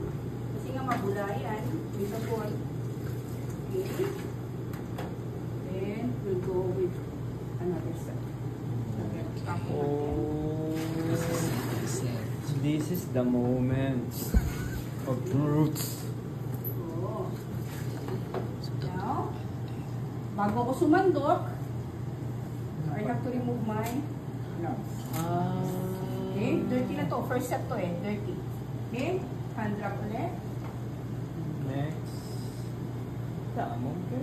Kasi nga mabulayan. May support. Okay. Then we'll go with another set. Tapon natin. this is the moment of truth. Oo. Now, bago ko sumandok, I have to remove my gloves. Okay? Dirty na to. First set to dirty. Okay? Hand drop ulit. Next. Tama ka.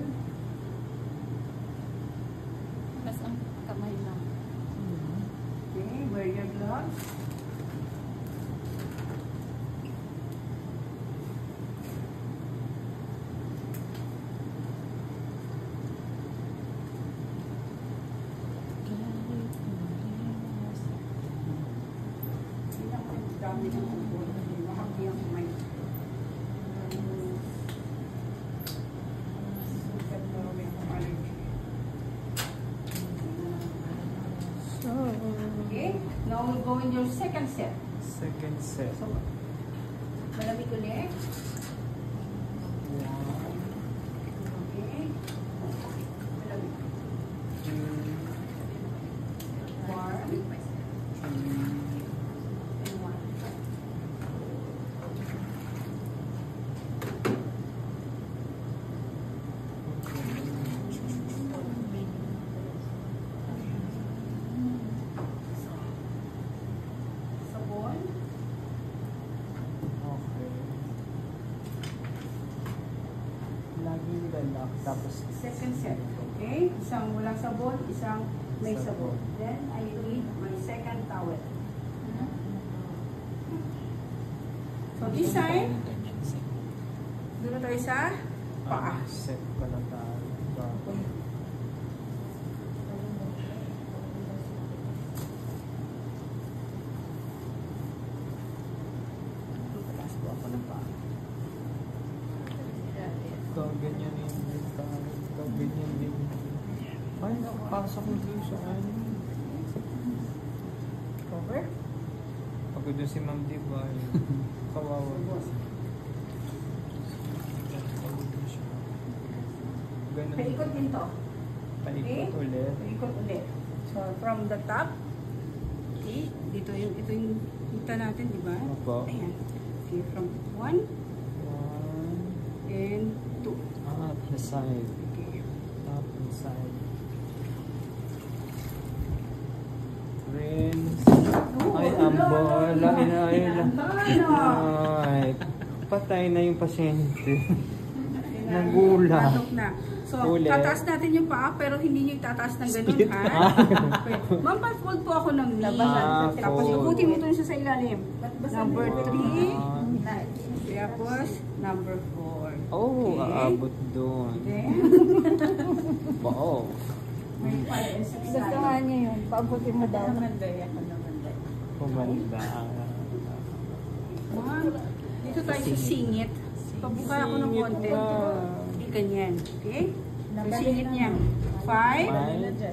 Mas ang kamay lang. Okay? Wear your gloves. Dami ng ubo. Makapdi ang kamay. Sukat na rin ang allergy. Okay? Now we'll go in your second set. Second set. Malamig ulit. Okay? Malamig. Warm. And warm. Sabon. Okay. Lagi lalak. Tapos Second set. Okay? Isang walang sabon, isang may sabon. Then, I need my second towel. So, this time, doon na tayo sa paa. set pala tayo. Pataas po ako ng paa. Ikaw ganyan din. Ikaw ganyan din. Ay, nakapasok mo dun sa ano. Cover. Pagod doon si Ma'am Diba. Kawawa. Ganun. Paikot din to. Paikot ulit. Paikot ulit. So, from the top. Okay. Ito yung kita natin, di ba? Opo. Ayan. Okay, from 1 One. and 2. Up the side. Okay. Up the side. Rinse. Ay, ang bola. Ay, patay na yung pasyente. Nagulat. Pasok na. So, Ulit. tataas natin yung paa, pero hindi nyo itataas ng ganun, Split. ha? Okay. Ma'am, fold po ako ng knee. Tapos, fold. ikutin mo ito sa ilalim. Number 3. One. Tapos, number 4. Oh, Okay. aabot doon. Then, Wow. may 5 and 6 Gusto nga niya yun. Paabutin mo daw. Kumanda. Ma'am, dito tayo sa singit. Pabuka ako ng konti. Hindi ganyan. Okay? Yung singit niya. 5 Five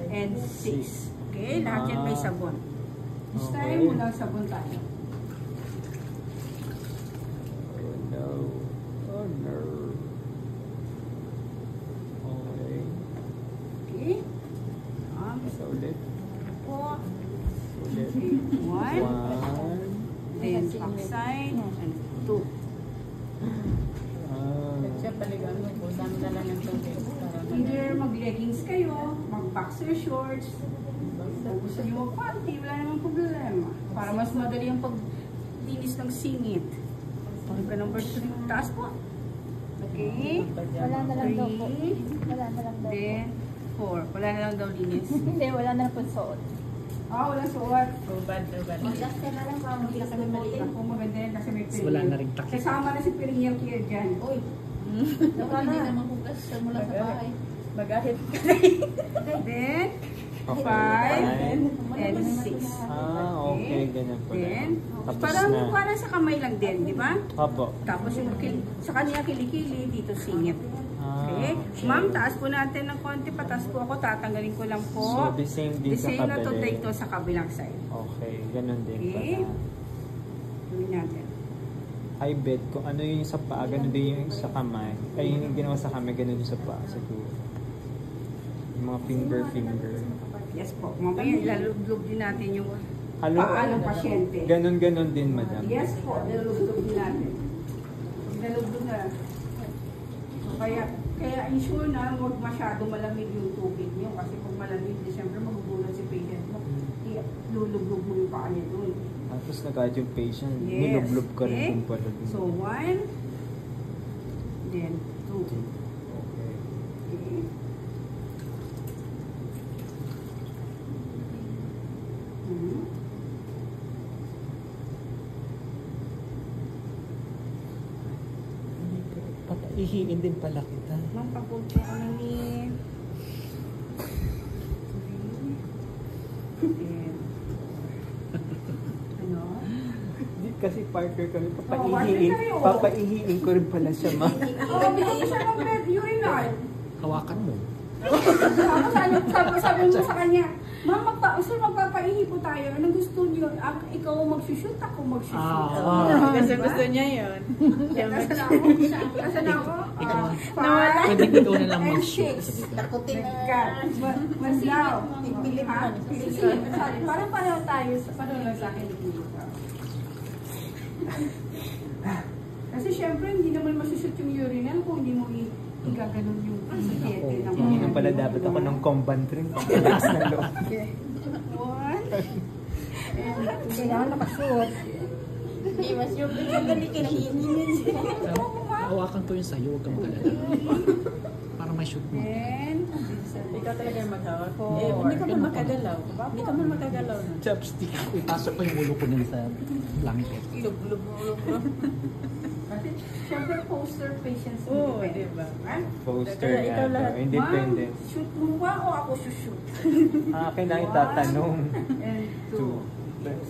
and 6. Okay, lahat yan may sabon. This Okay. time, walang sabon tayo. Oh no. Oh no. Okay. Okay. Isa ulit. Po. Ulit. Okay. 1. One. Then, backside. And 2. Siya paligan mo, budang na lang ng tubig. Either mag-leggings kayo, mag-boxer shorts, o gusto nyo mag-panty, wala namang problema. Para mas madali ang paglinis ng singit. Pagka number 3, taas po. Okay. Wala na lang daw po. 3. Wala na lang daw po. Then, 4. Wala na lang daw linis. Hindi, wala na lang po suot. Wala suot. Ubad. Mag-duster na lang pa. Mag-duster na lang. Ako maganda yan kasi may Tapos wala na rin takip. Kasama na si Perineal Care dyan. Uy. Hindi naman hugas mula sa bahay. Magahit. Then, 5 and 6. Ah, okay. Ganyan pala. Then, Tapos parang na. para sa kamay lang din, di ba? Opo. Tapos yung sa kanya kilikili, dito singit. Ah, Okay? Ma'am, taas po natin ng konti. Pataas po ako. Tatanggalin ko lang po. So, the same din The sa same na to kabila. dito sa kabilang side. Okay, ganun din Okay. pala. Gawin natin. I bet kung ano yung sa paa, ganun din yung sa kamay. Ay, yung ginawa sa kamay, ganun yung sa paa siguro. Yung mga finger. Yes po. Mamaya ilalublob din natin yung Halo, paa ng pasyente. ganun din, madam. Yes po. Ilalublob din natin. Ilalublob na. Kaya ensure na huwag masyado malamig yung tubig niyo. Kasi pag malamig, siyempre magugulat si patient mo. Ilulublob mo yung paa niya doon. Tapos nagkahit yung patient, Yes. nilublob ka rin Okay. kung pala din. So, 1, then 2. Okay. Okay. Hmm. Ihiin din pala kita. Magpapunta ko ng ni... Then, ano? Di kasi partner kami, partner kayo. papaihiin ko rin pala siya, ma. Bigyan ko siya ng urinal. Hawakan mo. Sabi mo sa kanya, Ma'am, magpapaihi po tayo. Anong gusto niyo? Ikaw mag-shoot, ako mag-shoot. Kasi gusto niya yun. Nasaan ako? Nasaan ako? Nawala. Pwede ikaw na lang and mag-shoot. 6. Takutin na. Maslaw. Pilipan. Sorry, parang pareho tayo. Pareho lang sa akin. Kasi syempre, hindi naman masushoot yung urinal kung hindi mo igaganon yung sikete ng Hindi na pala dapat ako ng combat rin. Pagkataas ng loob. 1. Kailangan nakasuot. Hindi, mas yung pinagdali kinahihinin siya. Hawakan ko yung sa'yo, huwag kang mag-alala. Para may shoot mo. Then, Ikaw talaga yung maghawak. Four. Hindi ka man makagalaw. Hindi ka man makagalaw. Chopstick. Ipasok ko yung ulo ko nun sa blanket. Lub-lub. kasi syempre poster patients Oo, independent. diba? Right? Poster Kaya ikaw yan. lahat. Independent. Ma'am, shoot mo ba o ako shoot? Akin na itatanong. And 2. Two.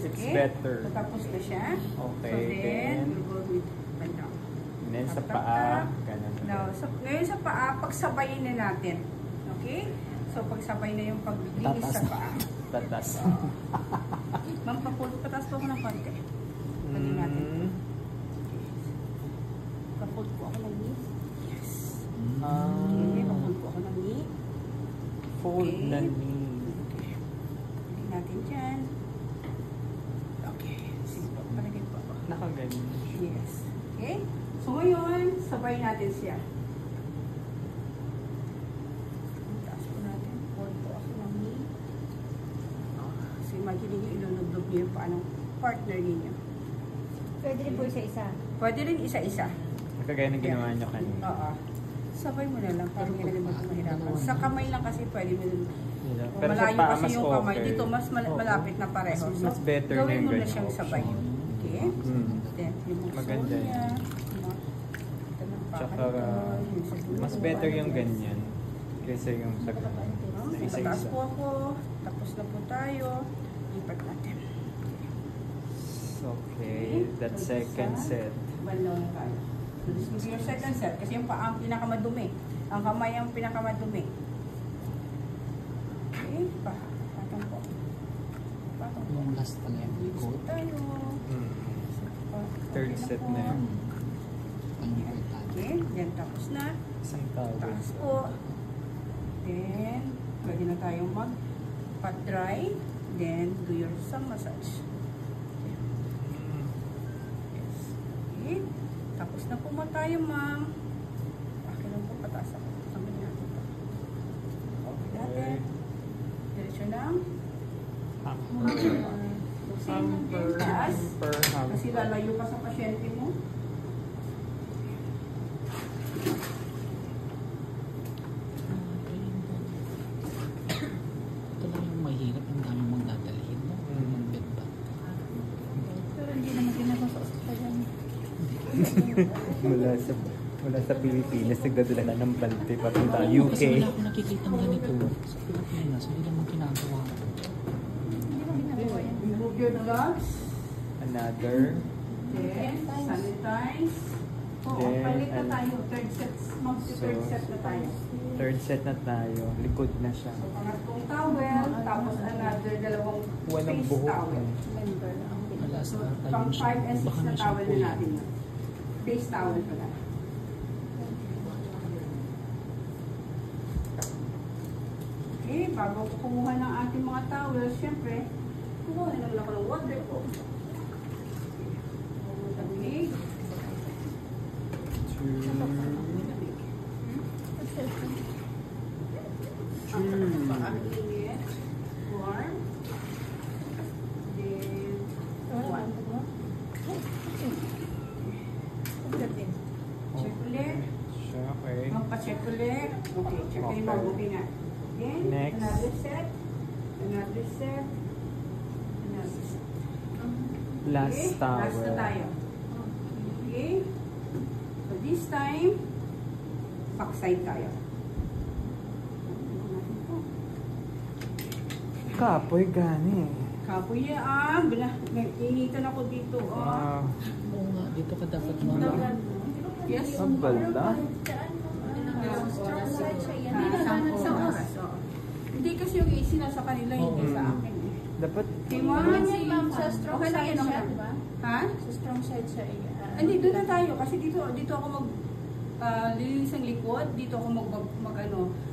It's better. So, tapos na siya. Okay, So then, then, we'll go with banda. and then sa paa, ganun. Now, ngayon sa paa, pagsabayin na natin. Okay? So, pagsabay na yung paglinis sa paa. Tatas. Ma'am, patas po ako ng konti. Lagyan natin. Pafold po ako ng knee. Yes. Okay, pafold po ako ng knee. Fold Okay. na knee. Lagyan natin dyan. Okay. Sige po, palagay po ako. Nakaganon. Yes. Okay? So ngayon, sabay natin siya. Taas po natin. Fold po ako ng knee. So imagine niyo, ilulublob niyo yung paanong partner ninyo. Pwede rin po isa-isa. Pwede rin isa-isa. Kagaya ng ginawa nyo kanina. Oo. Sabay mo na lang para hindi na naman mahirapan. Sa kamay lang kasi pwede mo din. Kung Pero sa malayo paa, kasi mas yung kamay, okay. dito mas malapit na pareho. Mas better na gawin yung mo na ganyan. siyang sabay. Okay? Then, yung Maganda sole niya, yun. ito ng paa Tsaka, nito, yung sa dulo. mas better yung ganyan. Kaysa yung sa No? na Pataas isa-isa. po ako. Tapos na po tayo. Lipat natin. Okay, that second set. Banlaw na tayo. So, this will be your second set. Kasi yung paa ang pinakamadumi. Ang kamay ang pinakamadumi. Okay, patong po. Patong po. Yung last pala yung likod. Tayo. Third set na yun. Ang importante. Okay, then tapos na. Isang towel. Taas po. Then, pwede na tayong mag-pat-dry. Then, do your some massage. Yes. Okay. Tapos na po tayo, ma'am. Akin lang po pataas ako. Sabi natin ito. Okay natin. Diretso lang. Taas. Kasi lalayo ka sa pasyente mo. Ito lang yung mahirap, yung dami mong dadalhin mo. Yung bed ba? Pero hindi naman ginagawa sa ospital yan. Mula sa Pilipinas, nagdadala ka ng bante papunta UK. Kasi wala akong nakikita ng ganito. Sa Pilipinas, hindi naman ginagawa. Hindi mo ginagawa yan. Remove your gloves. Another. Then, sanitize. Oo, Then, palit na ano? tayo. Third set. Mag-third set na tayo. Third set na tayo. Likod na siya. So, pangatlong towel, tapos another dalawang Walang face buhok. towel. Member ang Wala So, sa tayo pang siya. 5 and 6 Baka na na siya towel po na yan. natin yun. Face towel pala. Okay, bago ko kumuha ng ating mga towels, syempre, kumuha na lang ako ng water ko. Lamig. Init. Warm. Then, one. Check ulit. Siya, okay. Magpa-check ulit. Okay, check kayo mabuti nga. Then, Next. another set. Another set. Another set. Last Okay, towel. last na tayo. Okay. So, this time, backside tayo. Kapoy gani. Kapoy initan ako dito. Wow. Oo nga, dito ka dapat mo. Yes. Ang balda. strong side siya yan. Ah, Hindi sampu na sa oras, oo. Hindi kasi yung AC nasa kanila, hindi Oo. sa akin. Eh. Dapat Okay, Naman yan, ma'am, sa strong Okay lang side yun, okay siya, lang. di ba? Ha? Sa strong side siya. Hindi, doon na tayo. Kasi dito ako lilinis ang likod. Dito ako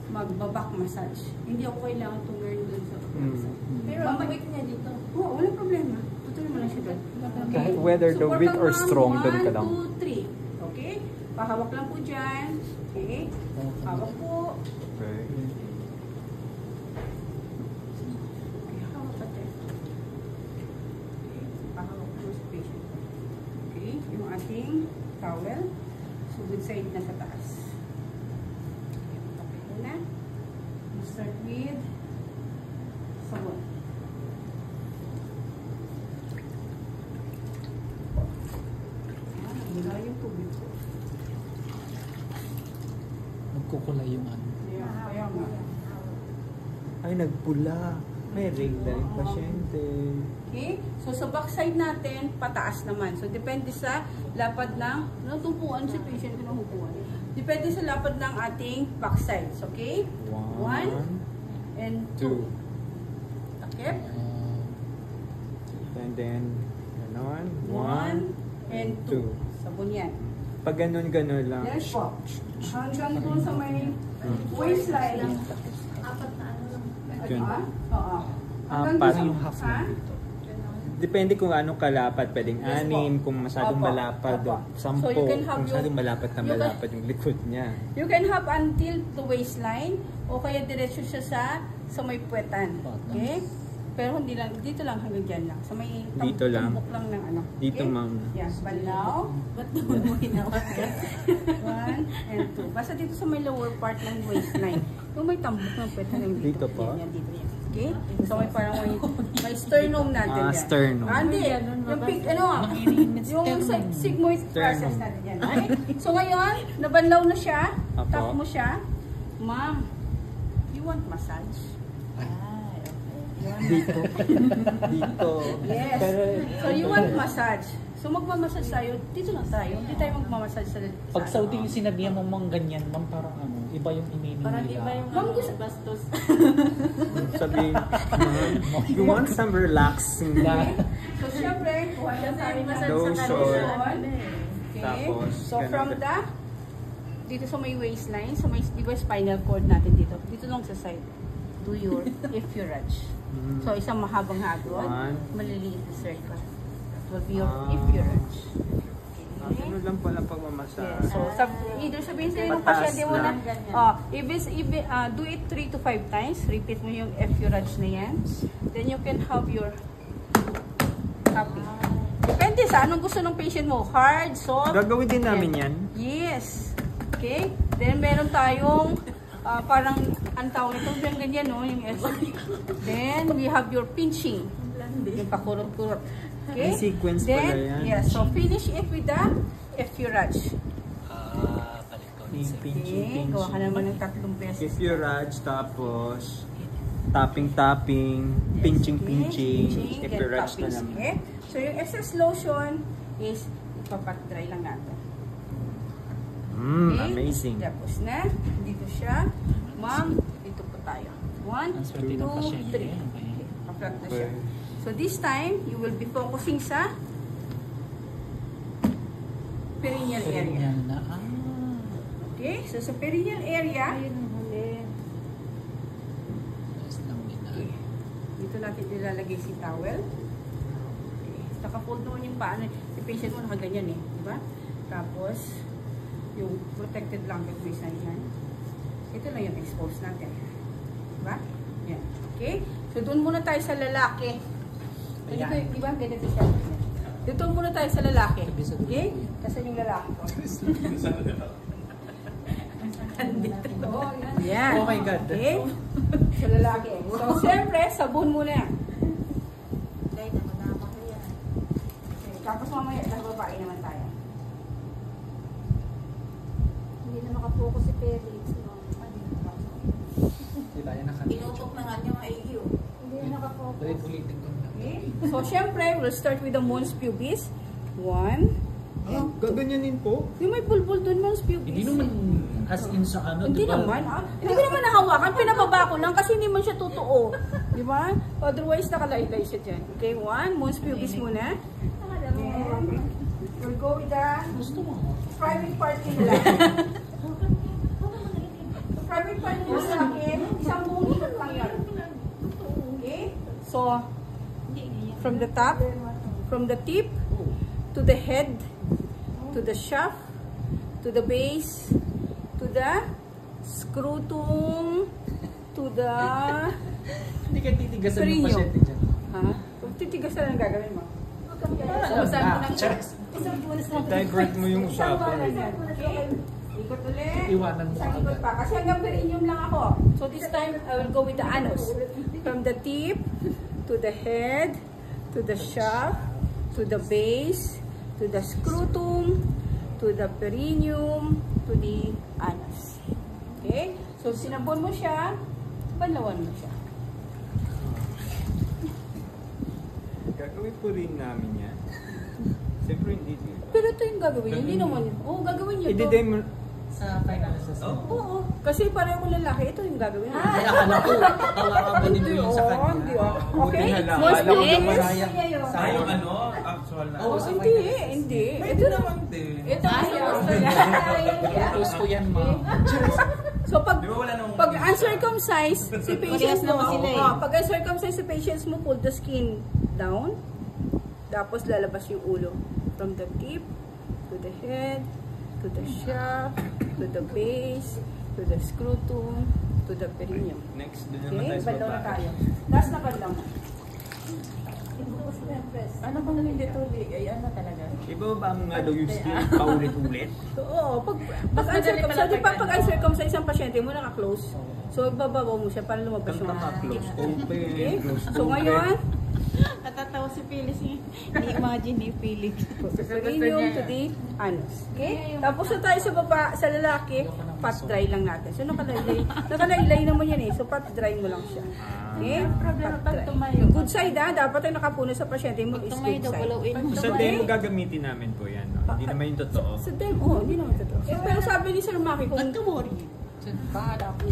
magbaback massage. Hindi ako kailangan tumurn doon sa massage. Pero ang weak niya dito. Oo, walang problema. Tutuloy mo lang siya doon. Kahit whether the Support weak lang, or ma'am. strong, doon ka lang. 1, 2, 3. Okay? Pahawak lang po dyan. Okay? Hawak po. Okay. Okay, hawak pa tayo. Okay, pahawak po sa patient. Okay, yung ating towel. So, good side na sa taas. Okay, muna. We'll start with sabon. Ayan, wala yung tubig ko. Nagkukulay yung ano. Kaya nga. Ay, nagpula. May ring na yung pasyente. Okay? So, sa backside natin, pataas naman. So, depende sa lapad ng, tumpuan si patient ko ng hupuan. Depende sa lapad ng ating backsides. Okay? 1 and 2. Takip. And then, ganon. 1 and 2. Sabon yan. Pag ganon-ganon lang. Yes po. Hanggang doon sa may waistline. Apat na ano lang. Yun. Oo. Hanggang Apat. doon sa- Yung half Ha? na dito. Depende kung anong kalapad. Pwedeng Yes, 6, po. kung masyadong Opo. malapad. Opo. 10, So, you can have kung masyadong your- malapad na you can- malapad yung likod niya. You can have until the waistline o kaya diretso siya sa may puwetan. Okay? Pero hindi lang, dito lang hanggang dyan lang. Sa may Dito lang. tumbok lang ng ano. Dito, okay? ma'am. Yes, but now, Ba't naman mo hinawa? 1 and 2. Basta dito sa may lower part ng waistline. Yung may tambok ng puwetan yung dito. Dito po? Yan, dito yan. Okay? So may parang may sternum natin Ah, yan. sternum. Hindi. Yung pig, yung sigmoid process Sternum. natin yan. Okay? So ngayon, nabanlaw na siya. Apo. Tap mo siya. Ma'am, you want massage? Ay, okay. Dito. Dito. Yes. Pero, So you want massage. So magmamassage tayo, dito lang tayo. Hindi tayo magmamassage sa Pag Saudi yung sinabihan mo mang ganyan, ma'am, parang iba yung iminig nila. Parang iba yung Ma'am, gusto- bastos. sabihin, you want some relaxing So syempre, kuha lang tayo ng Massage sa lotion. kanila. Okay. Tapos, So ganun from din. dito sa may waistline, sa may, di ba spinal cord natin dito? Dito lang sa side. Do your effleurage. So isang mahabang hagod, One. maliliit na circle. It will be your Ah. effleurage. Ano lang pala Yes. pagmamassage. So either sabihin sa'yo ng Mataas pasyente mo na, lang. do it 3 to 5 times. Repeat mo yung effleurage na yan. Then you can have your copy. Depende sa anong gusto ng patient mo. Hard, soft. Gagawin din namin yan. Yes. Okay? Then meron tayong parang ang tawag ito, yung ganyan, no? Yung S. Then we have your pinching. Yung pakurot-kurot. Okay? May sequence Then, pala yan. yes. So finish it with the effleurage. Balik ko. Okay? Gawa ka naman ng 3 beses. If you raj, tapos tapping, pinching, if you raj na naman. Okay? So yung excess lotion is ipapat-dry lang natin. Okay? Amazing. Tapos na. Dito siya. Ma'am, dito po tayo. 1, Ang swerte ng 2, pasyente. 3. Okay. Pa-flat na siya. Okay. So this time, you will be focusing sa perineal area. Yan na. Okay? So sa perineal area, Yes lang din. dito natin ilalagay si towel. Okay. Naka-fold naman yung paa. Yung patient mo nakaganyan eh. Diba? Tapos, yung protected blanket mo isa yan. Ito lang yung expose natin. Diba? Yan. Okay? So doon muna tayo sa lalaki. Dito, Ayan. diba? Ganito siya. Dito muna tayo sa lalaki. Okay? Kasi yung lalaki ko. Yan. Oh my God. Okay? Sa lalaki. So, siyempre, sabon muna. Dahil na magkakakaya. Okay. Tapos mamaya, babae naman tayo. Hindi na makapokus si Felix. Hindi tayo nakalimutan. Inutok na nga niya maigi. Hindi na nakapokus. Ulit-ulitin ko na. Okay? So, siyempre, we'll start with the mons pubis. 1. Gaganyanin po? Yung may bulbul dun, mons pubis. Hindi naman as in sa ano, Hindi diba? naman. Hindi ko naman nahawakan. Pinababa ko lang kasi hindi man siya totoo. Di ba? Otherwise, nakalaylay siya dyan. Okay, 1. Mons pubis muna. Then, we'll go with the Gusto mo. private part nila. So, private part nila sa akin, isang buong ikot lang yun. Okay? So, from the top, from the tip, to the head, to the shaft, to the base, to the scrotum, to the... Hindi ka titigasan yung Perineum. pasyente dyan. Ha? Kung titigas na lang gagawin mo. Divert mo yung usapan. Okay? Ikot ulit. Iwanan mo Isang ka ikot agad. pa. Kasi hanggang perineum lang ako. So this time, I will go with the anus. From the tip, to the head, to the shaft, to the base, to the scrotum, to the perineum, to the anus. Okay? So sinabon mo siya, banlawan mo siya. Gagawin po rin namin yan. Siyempre hindi din. Pero ito yung gagawin niyo. Hindi naman yun. Oo, gagawin niyo to. I-demo. Sa final assessment. Oo. Kasi pareho ko lalaki. Ito yung gagawin niyo. Kaya akala ko, tawakan din mo yun sa kanya. Hindi, oh. Okay? Buti na lang. Most Alam ko please. naman Sayang ano, actual na. Oo, Hindi, hindi. Ito naman. din. Ito Close ko yan, ma'am. So pag Di ba wala nang... pag uncircumcised si patients Parehas mo, naman sila eh. pag uncircumcised si patients mo, pull the skin down. Tapos lalabas yung ulo from the tip to the head, to the shaft, to the base, to the scrotum, to the perineum. Next, doon naman Okay, tayo sa bandaw na baba. tayo. Last na bandaw mo. Ano bang hindi tuloy? Ay, ano talaga? Ibaba mo nga daw yung skin paulit-ulit. So, oo, pag madali pala uncircumcised, pag pag uncircumcised ang pasyente mo, naka-close. So, ibababaw mo siya para lumabas Ang yung naka-close open, Okay? close So, open. ngayon, Natatawa daw si Felix. Ni-imagine ni Felix. Perineum to the anus. Okay? Tapos na tayo sa baba, sa lalaki, pat dry lang natin. So, nakalaylay naman yan eh. So, pat dry mo lang siya. Okay? Problema Pat pag dry. tumayo. Yung good side ha, dapat ay nakapuno sa pasyente mo is Tumayo good daw, side. galawin mo. Sa demo gagamitin namin po yan. No? Hindi naman yung totoo. Sa demo, hindi naman totoo. Pero sabi ni Sir Maki, kung Bahala ko.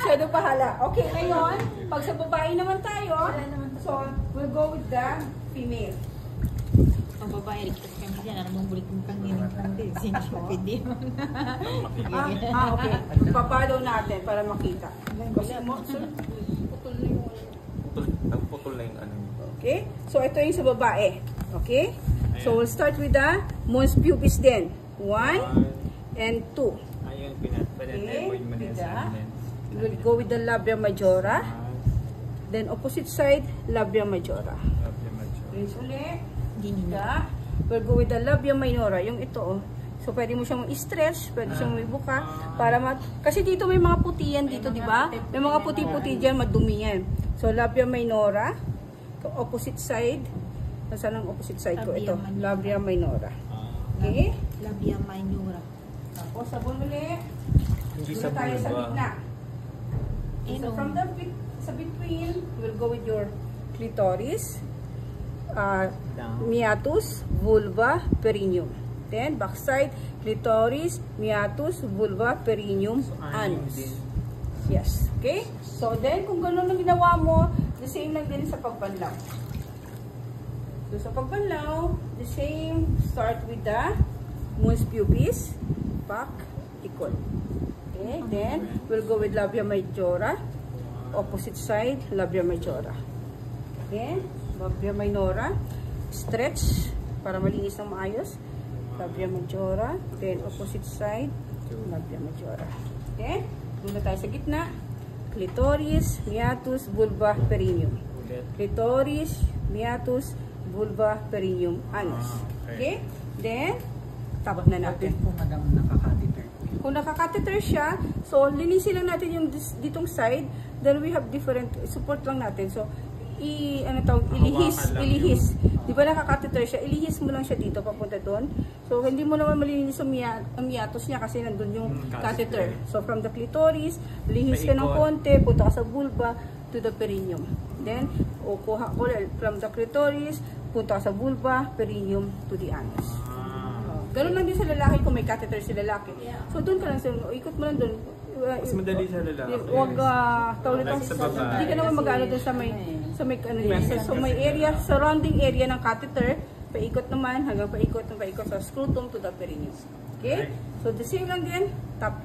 siya doon pahala. Okay, ngayon, pag sa babae naman tayo, so, we'll go with the female. Ang babae, ligtas kami dyan. Ano mong bulit mong panginig ng din? Pwede mo Okay. Papalo natin para makita. Kasi mo, sir, putol na yung Nagputol na yung ano. okay? So, ito yung sa babae. Okay? So, we'll start with the mons pubis din. 1 and 2. Ayun, pinat-point mo na sa amin. We'll go with the labia majora. Then, opposite side, labia majora. Rinse ulit. Ginida. We'll go with the labia minora. Yung ito, oh. So, pwede mo siyang i-stretch, pwede siyang ibuka, para kasi dito may mga puti yan dito, di ba? May mga puti-puti dyan, madumi yan. So, labia minora. Opposite side. Nasaan ang opposite side ko? Ito, labia minora. Okay? Labia minora. Tapos, sabon ulit. Hindi Dito sa tayo sa bulba. gitna. So, from the sa between, we'll go with your clitoris, meatus, vulva, perineum. Then, backside, clitoris, meatus, vulva, perineum, anus. Yes. Okay? So, then, kung gano'n ang ginawa mo, the same lang din sa pagbanlaw. So, sa pagbanlaw, the same, start with the mons pubis, back, ikot. Okay? Then, we'll go with labia majora. Opposite side, labia majora. Again, labia minora. Stretch para malinis ng maayos. Labia majora. Then, opposite side, labia majora. Okay? Muna tayo sa gitna. Clitoris, meatus, vulva, perineum. Clitoris, meatus, vulva, perineum, anus. Okay? Then, tapos na natin. Kung madam nakakateter. Kung nakakateter siya, so linisin lang natin yung ditong side, then we have different support lang natin. So ilihis. Di ba nakakateter siya? Ilihis mo lang siya dito papunta doon. So hindi mo naman malilinis ang meatus niya kasi nandun yung catheter. So from the clitoris, lihis ka ng konti, punta ka sa vulva to the perineum. Then kuha ko from the clitoris, punta ka sa vulva, perineum to the anus. Ganun lang din sa lalaki kung may catheter si lalaki. So doon ka lang, ikot mo lang doon. Mas madali sa lalaki. Huwag Like sa babae. hindi ka naman mag-ano doon sa may ano niya. So may area, surrounding area ng catheter, paikot naman, hanggang paikot sa scrotum to the perineum. Okay? So the same lang din, tap.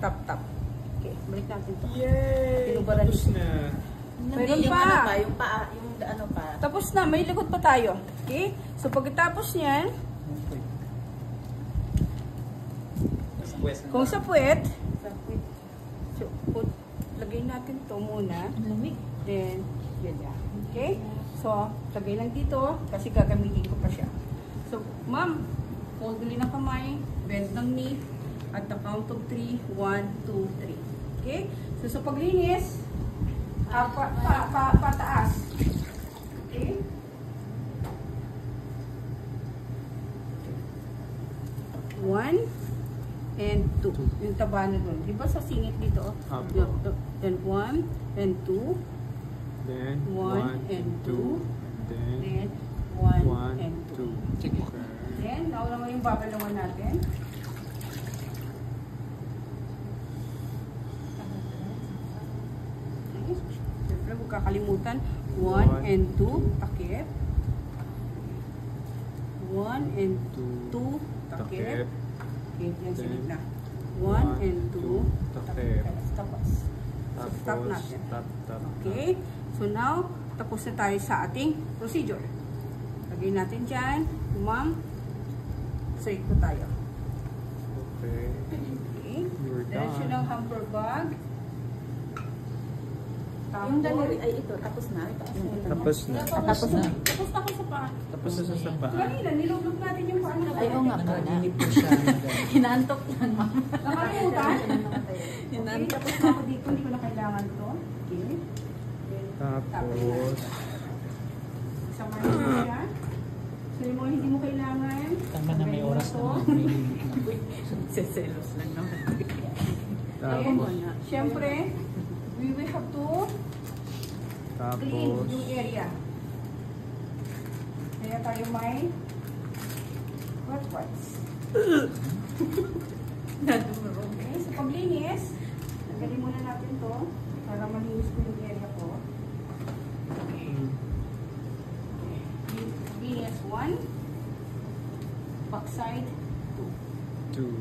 Okay, balik natin to. Yay! Tapos na. Meron Yung pa. ano pa, yung paa, yung ano pa. Tapos na, may likod pa tayo. Okay? So pagkatapos niyan, kung sa puwet, so, lagay natin to muna. Lamig. Then, yun yan. Okay? So, lagay lang dito kasi gagamitin ko pa siya. So, ma'am, fold ulit ng kamay, bend ng knee, at the count of 3, 1, 2, 3. Okay? So, sa paglinis, pataas. Okay? One and 2. Yung taba na doon. Di ba sa singit dito? Then 1 and 2. Then 1 and 2. Then Then 1 and 2. 2. Then, nauna mo yung babalawan natin. Okay. Siyempre, huwag kakalimutan. 1 and 2, takip. 1 and 2, takip. Okay, yan sa gitna. 1 and 2, takip. Tapos. So, stop natin. Stop. Okay? So now, tapos na tayo sa ating procedure. Lagay natin dyan. Ma'am, straight po tayo. Okay. Okay? You're Diretso done. ng hamper bag. Yung daliri, ay ito, tapos na. Tapos na. Tapos na. Tapos na ako sa paa. Tapos na sa sapa. Kanina, nilublog natin yung paa natin. Ay, oo nga pala. Nanaginip po siya. Hinantok yan, ma'am. Nakalimutan? Okay, tapos na ako dito. Hindi ko na kailangan to. Okay. Then, Tapos, isa Samahin mo siya. So yung mga hindi mo kailangan, Tama na may tanggalin mo oras to. na may limit na. Seselos lang naman. Then, Tapos, syempre, we will have to clean tapos, yung area. Kaya tayo may wet wipes. Nadurog. Okay, sa paglinis, tanggalin muna natin to para malinis ko yung area ko. Linis 1, backside 2. 2.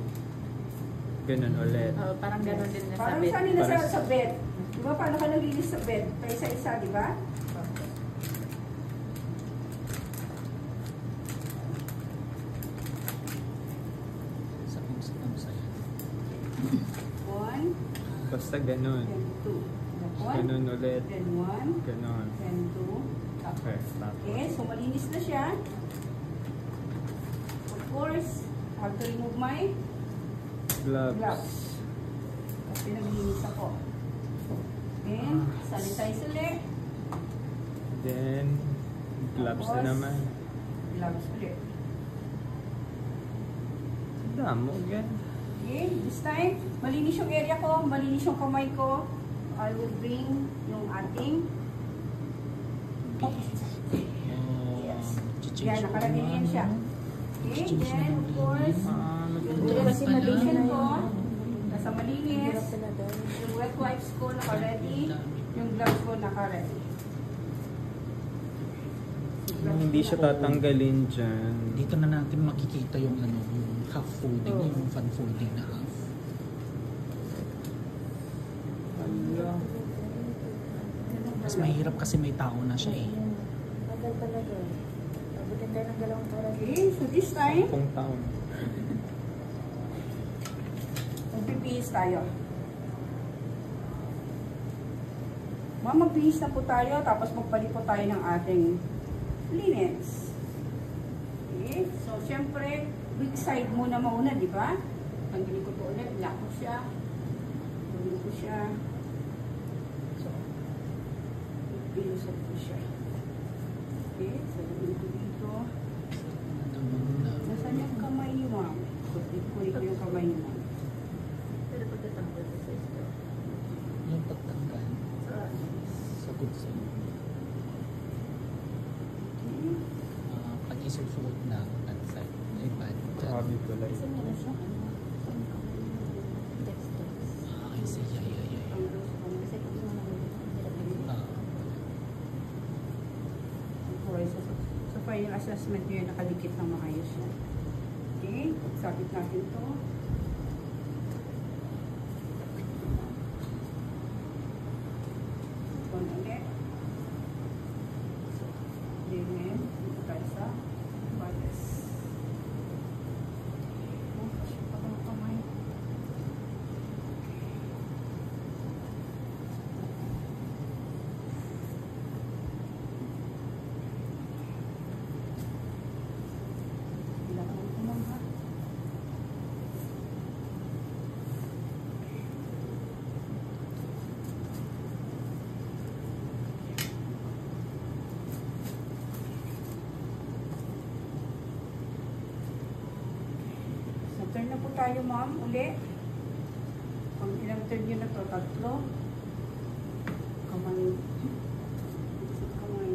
Ganun ulit. Parang gano'n din na sa Parang bed. saan nila Para- sa bed? Di ba paano ka naglinis sa bed? Paisa-isa, di ba? Sa kung sa sa'yo. 1, Basta ganun. then 2. Then 1, Ganun ulit. then 1, Ganon. then 2. Okay, tapos. Okay, so malinis na siya. Of course, I have to remove my Gloves. gloves. Kasi naglinis ako. Then, sanitize ulit. Then, gloves na Tapos, naman. Gloves ulit. Damo, gan. Okay, this time, malinis yung area ko, malinis yung kamay ko. I will bring yung ating yes. Yan, nakalagay na yan siya. Okay, then of course, yung transportation ko, nasa malinis. Yung wet wipes ko, naka-ready. Yung gloves ko, naka-ready. Hindi siya tatanggalin dyan. Dito na natin makikita yung ano, yung half folding, yung fan folding na half. Ala. Mas mahirap kasi may tao na siya eh. Tagal talaga. Abutin tayo ng 2 oras. Okay, so this time, Kung taon. magbibihis tayo. Magbihis na po tayo, tapos magpalit po tayo ng ating linens. Okay, so syempre, weak side muna mauna, di ba? Tanggalin ko to ulit, lock ko siya. Tanggalin ko siya. So, ilusot ko siya. Okay, so tanggalin ko dito. Nasaan yung kamay niyo, ma'am? Kunin ko yung kamay niyo, ma'am. Pero pagkatanggal sa sisto. Yung pagtanggal sa good side. Pag-insert forward na at side. Ay, bad. Sabi ko lang. Kasi meron siya textbook. I see. Yeah. Kasi kung ano naman Okay, so far yung assessment nyo, nakadikit ng maayos yan. Okay, sabit natin to. Ito na ulit. So, then, dito tayo sa bodies. Oh, kasi pa ang kamay. Ilang ang kumang ha? So, turn na po tayo, ma'am, uli. Pag ilang turn nyo na to, 3. Kamay. Kamay.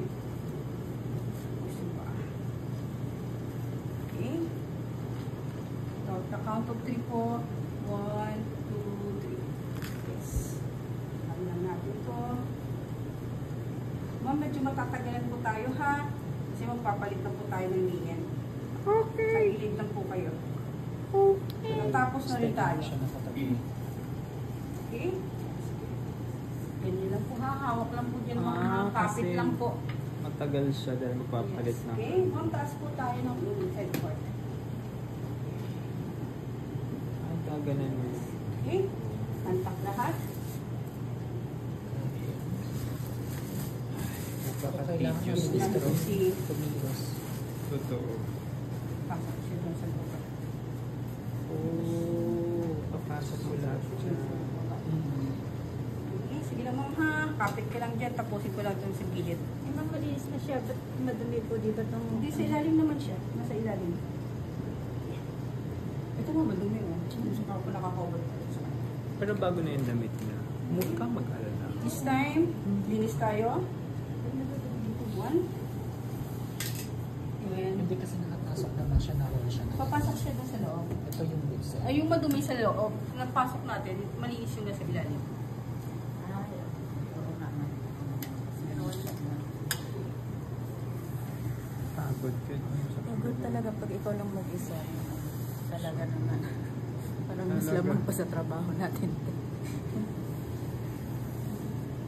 Gusto ba? Okay. So, the count of 3 po. 1, 2, 3. Yes. Alam na natin to. Ma'am, medyo matatagalan po tayo ha. Kasi magpapalit na po tayo ng linen. Okay. Sa gilid lang po kayo. Okay. Natapos na rin tayo. Siya nakatabi. Okay? Ganyan lang po ha. Hawak lang po dyan mga kapit kasi lang po. matagal siya dahil magpapalit Yes. na. Okay, ma'am, taas po tayo ng head part. Ay, kaganan mo. Okay? Antak lahat. Kailangan Napaka-tedious. yung distro. Si Kumilos. Totoo. pasok siya doon sa lugar. Papasok mo lahat dyan. Okay, Sige lang ma'am ha. Kapit ka lang dyan. Tapusin ko lang dun sa gilid. Eh, ma'am, malinis na siya. Ba't madumi po? Di ba itong... Hindi, sa ilalim naman siya. Nasa ilalim. Ito mo, madumi oh. Gusto ko ako nakakobot. Pero bago na yung damit niya, huwag kang mag-alala. This time, linis tayo. 1. And Hindi kasi nakapasok naman siya, naroon siya. papasok siya dun sa loob. Ito yung bulsa. Ay, yung madumi sa loob, napasok natin, malinis yung nasa ilalim. Pagod ka. Pagod talaga pag ikaw lang mag-isa. Talaga naman. Parang mas Talaga. lamang pa sa trabaho natin.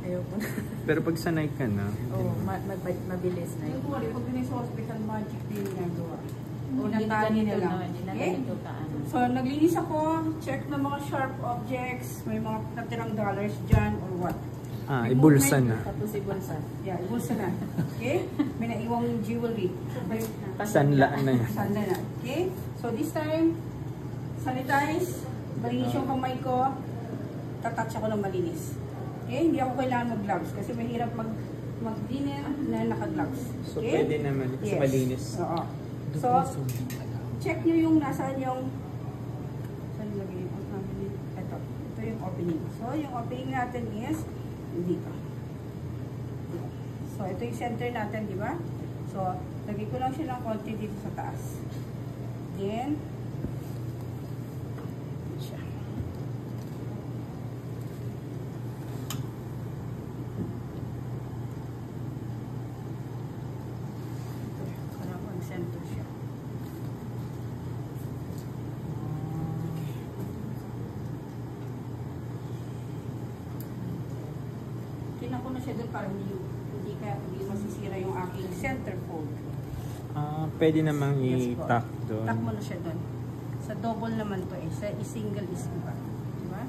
Ayoko na. Pero pag sanay ka na, Oo, mabilis na Yung yun. worry, pag ganun sa hospital, magic din yung ginagawa. Hindi Unang na tali na ganito lang. na, hindi na Okay? ganito ka ano. So, naglinis ako, check ng mga sharp objects, may mga natirang dollars dyan or what. ibulsa na. Tapos ibulsa. Yeah, ibulsa na. Okay? May naiwang jewelry. Sanla na yan. Sanla na. Okay? So, this time, sanitize, malinis yung kamay ko, tatouch ako ng malinis. Okay? Hindi ako kailangan mag-gloves kasi mahirap mag-dinner na naka-gloves. So, Okay? pwede naman kasi Yes. malinis. Oo. So, check nyo yung nasaan yung saan lagay yung opening. Ito yung opening. So, yung opening natin is dito. So, ito yung center natin, di ba? So, lagay ko lang siya ng konti dito sa taas. Then, siya. Para mag-center siya. Tinan ko na siya doon para hindi masisira yung aking center fold. Pwede namang Yes po. i-tuck doon. Tuck mo na siya doon. Sa double naman to eh. Sa single is iba. Diba?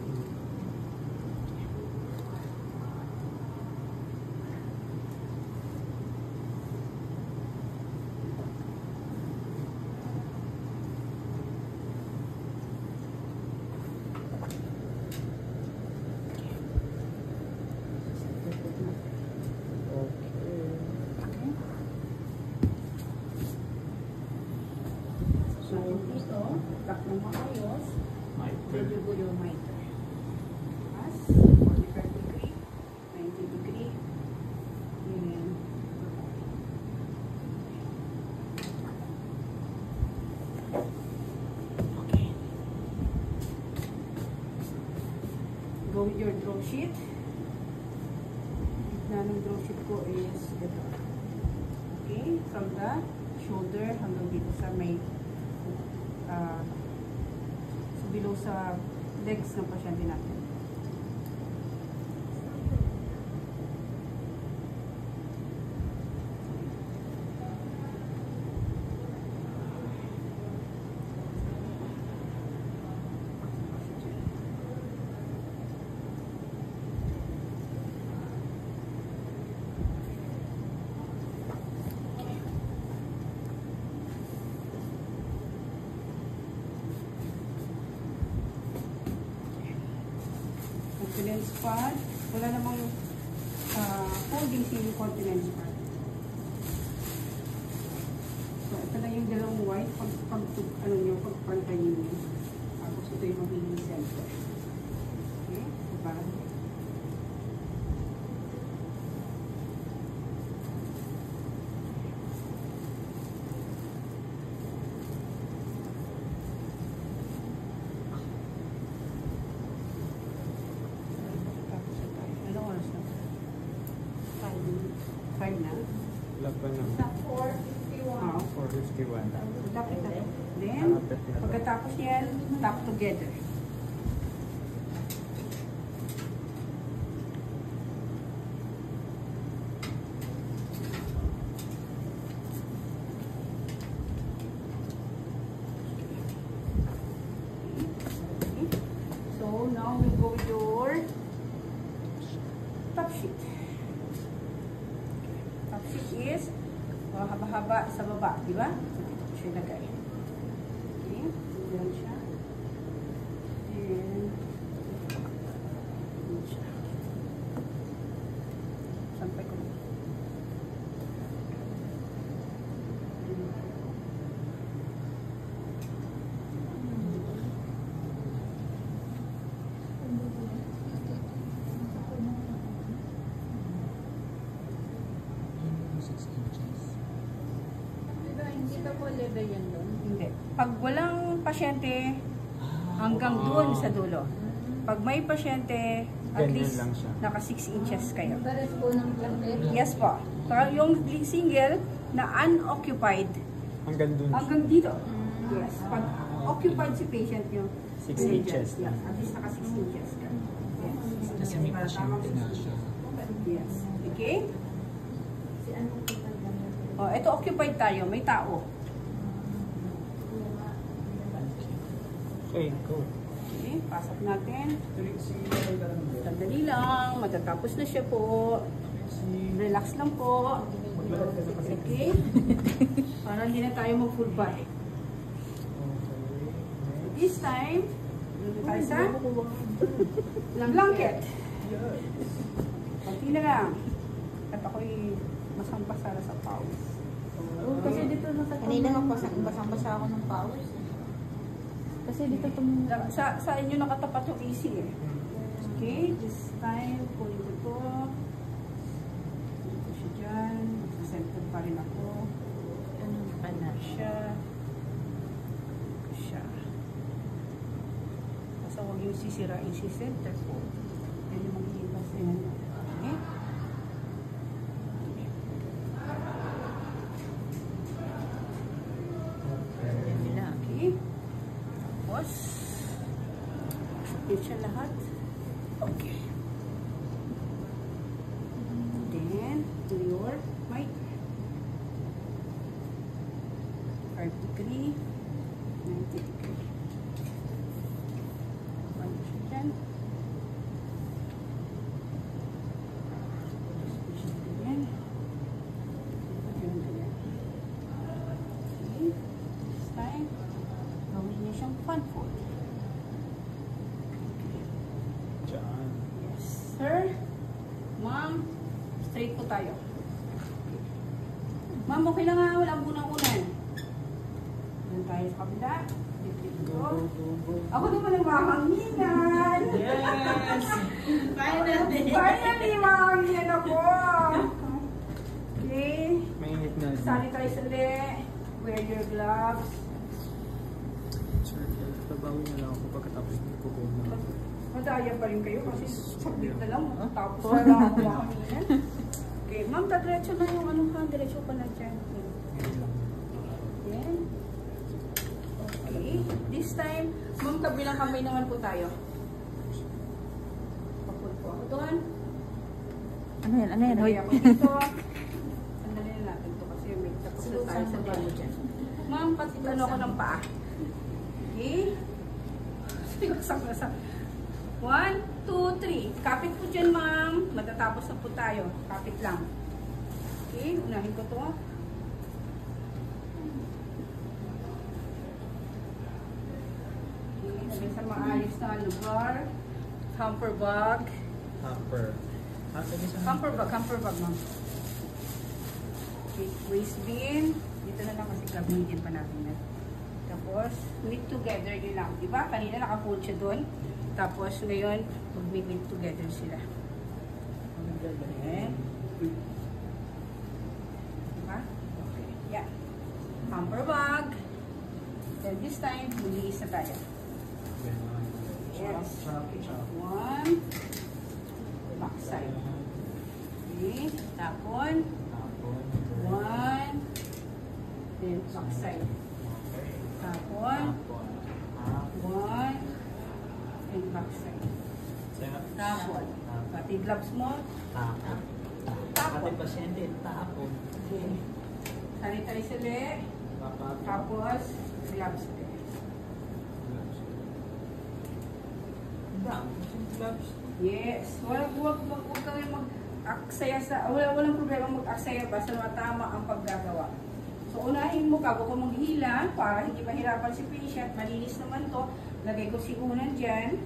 So, dito, tuck mo maayos. Medyo po yung miter. As, 45 degree, 90 degree, and okay. Go with your draw sheet. Gitna ng draw sheet ko is ito. Okay, from the shoulder hanggang dito sa may so below sa legs ng pasyente natin. Continence pad. Wala namang folding sa yung continence pad. So, ito na yung dalawang white pagpantay nyo. Tapos ito yung magiging center. Okay? So, parang tapos ito. Anong oras na? 5 na? Wala pa na. Oo. 4:51. Dapat na. Then, pagkatapos yan, tap together. So, now we go with your top sheet. Top sheet is haba-haba sa baba, di ba? So, dito ko siya ilagay. Okay, yan siya. Then, yan siya. Sampay ko. Hindi ka po leather yan doon. Hindi. Pag walang pasyente, hanggang doon sa dulo. Pag may pasyente, at Ganyan least lang siya. naka 6 inches kayo. Pares po ng blanket. Yes po. Pero yung single na unoccupied, Hanggang dun. hanggang dito. Yes. Pag occupied si patient yung 6 inches Yes. lang. At least naka 6 inches ka. Yes. Kasi may pasyente na siya. Yes. Okay? Si ano po talaga? O, ito occupied tayo. May tao. Okay, go. Okay, pasok natin. Sandali lang. Matatapos na siya po. Relax lang po. Okay? Para hindi na tayo mag-full body. This time, dito tayo sa blanket. Kunti na lang. At ako'y masampasara sa pawis. Kasi dito nasa kanina nga basang-basa ako ng powers. Kasi dito Sa inyo nakatapat yung AC eh. Okay, this time, kunin ko to. Dito siya dyan. Centered pa rin ako. Anak siya. Siya. Basta huwag yung sisirain si center po. Yan yung magiging pasayan niya. Okay? Okay. Tapos, yun siya lahat. Okay. Then, to your mic. 5 degree, 90 degree. Ano siya dyan? Ganyan. Ganyan. Okay. This time, gawin niya siyang fan fold. Diyan. Yes, sir. Ma'am, straight po tayo. Ma'am, okay lang nga. Walang unang-unan. Doon tayo sa kabila. Dito. Ako naman ang mahanginan. Yes! Finally, mahanginan ako. Okay. Mainit na. Sanitize ulit. Wear your gloves. Sir, tabawi na lang ako pagkatapos ng kuko na. Madaya pa rin kayo kasi sabit na lang. Tapos na lang ako mahanginan. Okay, ma'am, diretso na yung ano ka. Diretso ka na dyan. Yan. Okay. This time, ma'am, kabilang kamay naman po tayo. Papul po ako doon. Ano yan? Ano yan? Sandali ako dito. Sandali na natin to kasi may tapos na tayo sa demo dyan. Ma'am, pati ano ako ng paa. Okay? Sak-sak. 1, 2, 3. Kapit po dyan, ma'am. Matatapos na po tayo. Kapit lang. Okay, unahin ko to. Okay, sa maayos na lugar. Camper bag. Hamper. Camper bag, ma'am. Okay, waist bin. Dito na lang kasi gagamitin pa natin na. Tapos, knit together nyo lang. Diba? Kanina naka-fold siya doon. Tapos, ngayon, mag-knit together sila. Okay. Diba? Okay. Yeah. Camper bag. Then this time, mag-iis na tayo. Yes. One. Back side. Okay. Tapon. One. Then back side. Tapon. One. And back side. Tapon. Pati gloves mo. Tapon. Tapon. Pati pasyente, tapon. Okay. Sanitize ulit. Tapos, gloves ulit. Yes. Huwag kang mag-aksaya sa, walang problema mag-aksaya basta matama ang paggagawa. So, unahin mo ka, huwag kang maghila para hindi mahirapan si patient. Malinis naman to. Lagay ko si unan dyan.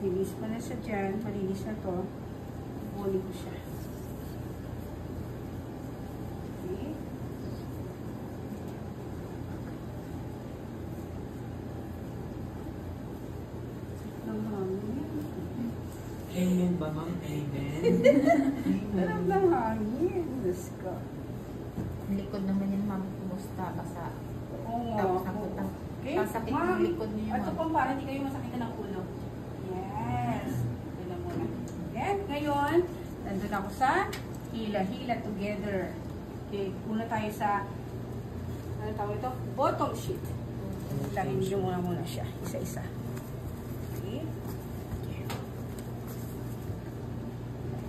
Linis pa na siya dyan. Malinis na to. Kunin ko siya. Ma'am Aiden. Sarap ng hangin. Diyos ko. Ang likod naman yan, ma'am. Kumusta? Basta. Oo nga. Tapos sakot ang Okay? sasakit ng likod niyo, Ito ma'am. pong para hindi kayo masakitan ng ulo. Yes. Ito na muna. Okay? Ngayon, nandun ako sa hila-hila together. Okay, una tayo sa ano tawag ito? Bottom sheet. Hilahin nyo muna siya. Isa-isa. Okay? Hilahin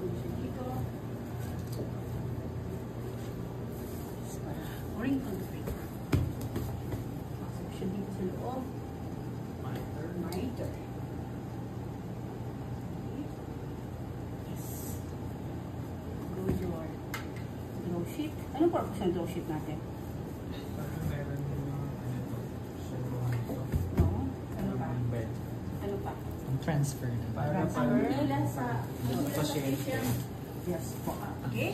nyo siya dito. Para wrinkle free. Pasok siya dito sa loob. Miter. Okay. Yes. Glue your glow sheet. Anong purpose ng glow sheet natin? Parang meron yung No? Ano pa? Ano pa? Ang transfer na. Para Transfer nila sa pasyente. patient. Yes po. Okay?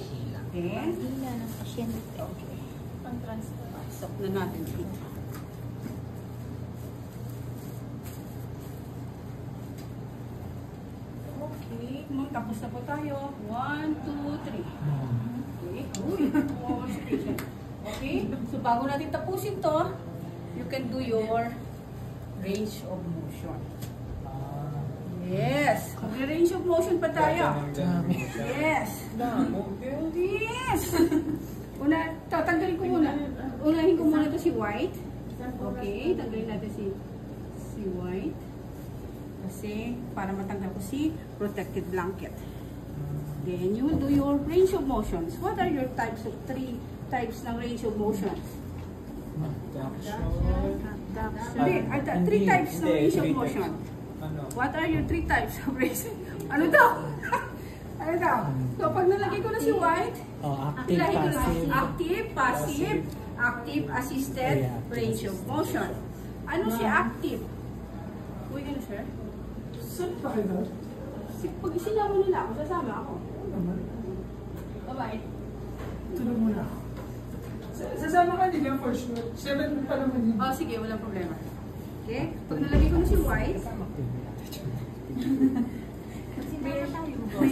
Then, Hila ng pasyente. okay. Pang-transfer. Pasok na natin dito. Okay. Tapos na po tayo. 1, 2, 3. Okay. Uy. Okay. So, bago natin tapusin to, you can do your range of motion. Yes. Mag-range of motion pa tayo. Yes. Yes. Una, tatanggalin ko muna. Unahin ko muna to si white. Okay. Tanggalin natin si white. Kasi, para matanggal ko si protected blanket. Then, you will do your range of motions. What are your types of 3 types ng range of motions? Hindi, 3 types ng range of motion. Ano? What are your 3 types of range? Ano daw? Ano daw? So, pag nalagay ko na si white, Oh, active, ilahin ko na passive. active, passive, active, assisted, range of motion. Ano si active? Uy, ano sir? Pag isinama nila ako, sasama ako. Bye-bye. Tulog muna ako. Sasama ka nila for sure. 7 pa naman yun. Oh, sige, walang problema. Okay? Pag nalagay ko na si white,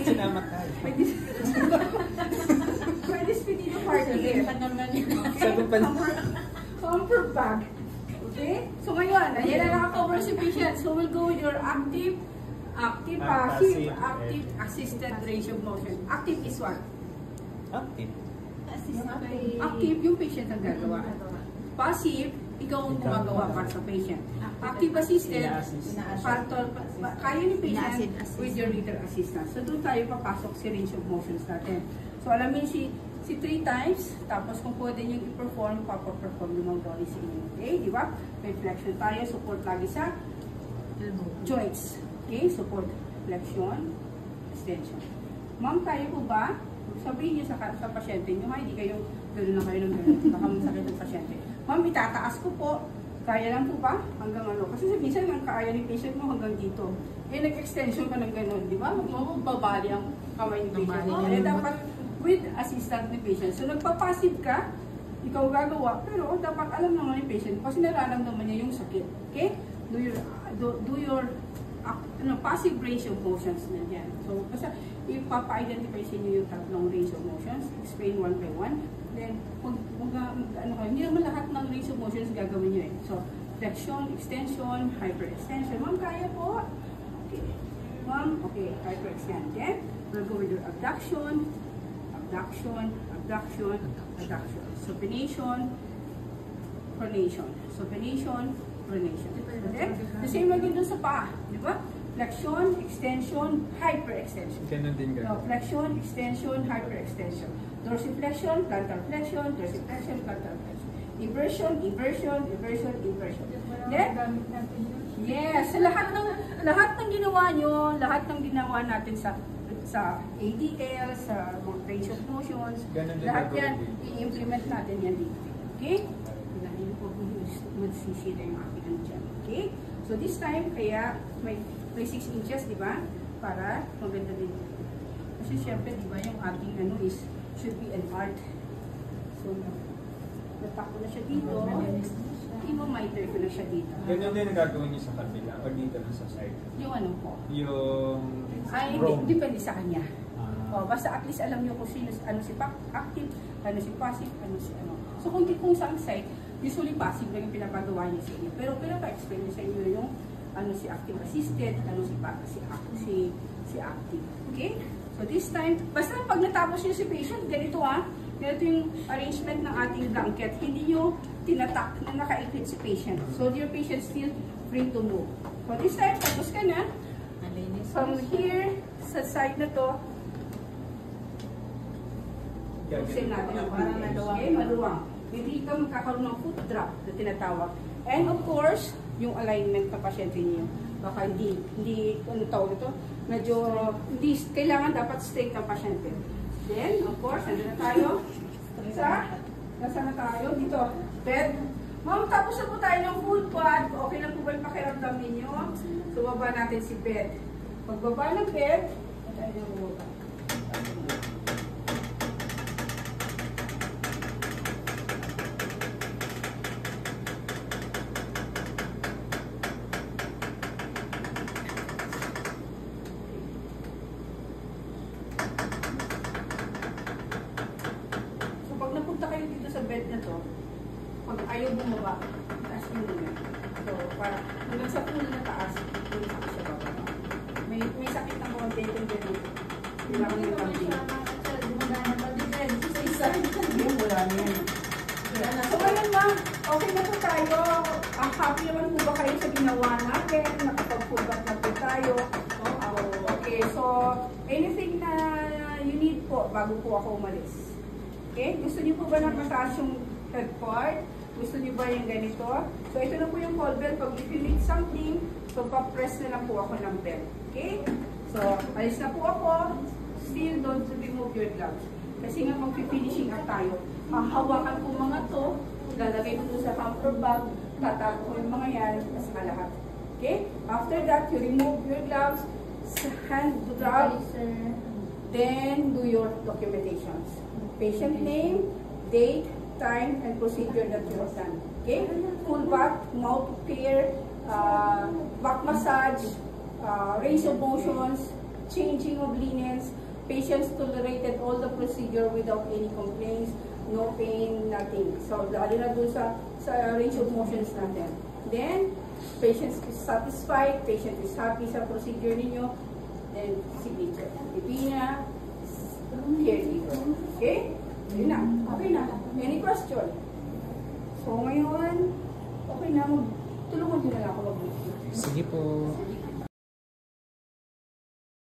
Sinama tayo. may despedido party. Sabi pa Comfort bag. Okay? So ngayon, ayan na nakakover si patient. So we'll go with your active, passive, Passive, active, assisted range of motion. Active is what? Active. Active yung patient ang gagawa. Passive, ikaw ang gumagawa para sa patient. Active assisted, kaya ni patient with your little assistance. So doon tayo papasok si range of motions natin. So alamin si 3 times, tapos kung pwede nyo i-perform, papaperform yung mga body sa inyo. Okay, di ba? May flexion tayo, support lagi sa joints. Okay, support, flexion, extension. Ma'am, tayo po ba? Sabihin nyo sa pasyente nyo, hindi kayo gano'n na kayo ng gano'n. Baka masakit ang pasyente. Ma'am, itataas ko po. Kaya lang po ba? Hanggang ano? Kasi minsan ang kaya ng patient mo hanggang dito. Eh, nag-extension ka ng gano'n, di ba? Magbabali ang kamay ni patient mo. Eh, dapat with assistant ni patient. So, nagpa-passive ka, ikaw gagawa, pero dapat alam naman ni patient kasi nararamdaman niya yung sakit. Okay? Do your passive range of motions na yan. So, basta ipapa-identify sa inyo yung tatlong range of motions, explain one by one. Then, hindi naman lahat ng range of motions gagawin nyo eh. So, flexion, extension, hyperextension. Ma'am, kaya po? Okay. Ma'am, okay, hyperextend. Then, we'll go with your abduction, abduction, abduction, abduction. Supination, pronation. Supination, pronation. Okay? The same again dun sa paa. Di ba? Flexion, extension, hyperextension. Ganun din No, flexion, extension, hyperextension. Dorsiflexion, plantar flexion, dorsiflexion, plantar flexion. Inversion, inversion, inversion, inversion. Then, yes, lahat ng ginawa nyo, lahat ng ginawa natin sa ADL, sa mga range of motions, ganun din lahat gagawin yan, dito. i-implement natin yan dito. Okay? Hindi po magsisira yung aking ano dyan. Okay? So this time, kaya may 6 inches, di ba? Para maganda din. Kasi syempre, di ba, yung ating ano is, should be an art. So, napak ko na siya dito. I-miter ko na siya dito. Ganun din gagawin niyo sa kabila o dito lang sa side. Yung ano po? Yung Ay, depende sa kanya. Basta at least alam niyo kung sino, ano si active, ano si passive, ano si ano. So kung saan site, usually passive lang yung pinapagawa niya sa inyo. Pero pa-explain niya sa inyo yung ano si active assisted, ano si active. Okay? So this time, basta pag natapos niyo si patient, ganito ganito yung arrangement ng ating blanket. Hindi niyo tinatak na nakaiklit si patient. So your patient still free to move. So this time, tapos ka na. From here, sa side na to, buksin natin ang parang maluwang. Okay, maluwang. Hindi ka magkakaroon ng foot drop na tinatawag. And of course, yung alignment ng pasyente niyo. Baka hindi, ano tawag ito? Medyo, hindi, kailangan dapat straight ng pasyente. Then, of course, nandun na tayo. Nasa na tayo? Dito, bed. Ma'am, tapos na po tayo ng full quad. Okay lang po ba yung pakiramdam ninyo? So, baba natin si bed. Pagbaba ng bed, tayo na bumaba. So, pag napunta kayo dito sa bed na to, pag ayaw bumaba, taas nyo muna. So, para hanggang sa pool na taas, hindi sa siya bababa. May sakit ng konti kung gano'n. Kailangan nyo lang din. Wala na yan. So, ngayon ma'am, okay na po tayo. Happy naman po ba kayo sa ginawa natin? Nakapag-fullback na po tayo. Okay, so, anything na you need po bago po ako umalis. Okay? Gusto niyo po ba na mataas yung head part? Gusto niyo ba yung ganito? So, ito na po yung call bell. Pag if you need something, so pa-press na lang po ako ng bell. Okay? So, alis na po ako. Still, don't remove your gloves. Kasi nga mag-finishing up tayo. Hawakan po mga to. Lalagay ko sa hamper bag. Tatago ko yung mga yan. Tapos lahat. Okay? After that, you remove your gloves. Hand drop. Then, do your documentations. Patient name, date, time, and procedure that you have done. Okay? Full back, mouth care, back massage, range of motions, changing of linens. Patients tolerated all the procedure without any complaints, no pain, nothing. So, lalo na doon sa range of motions natin. Then, patient is satisfied, patient is happy sa procedure ninyo, then signature. Ipina, caregiver. Okay? Yun na. Okay na. Any question? So, ngayon, okay na. Tulungan nyo na lang ako mag-video. Sige po. Sige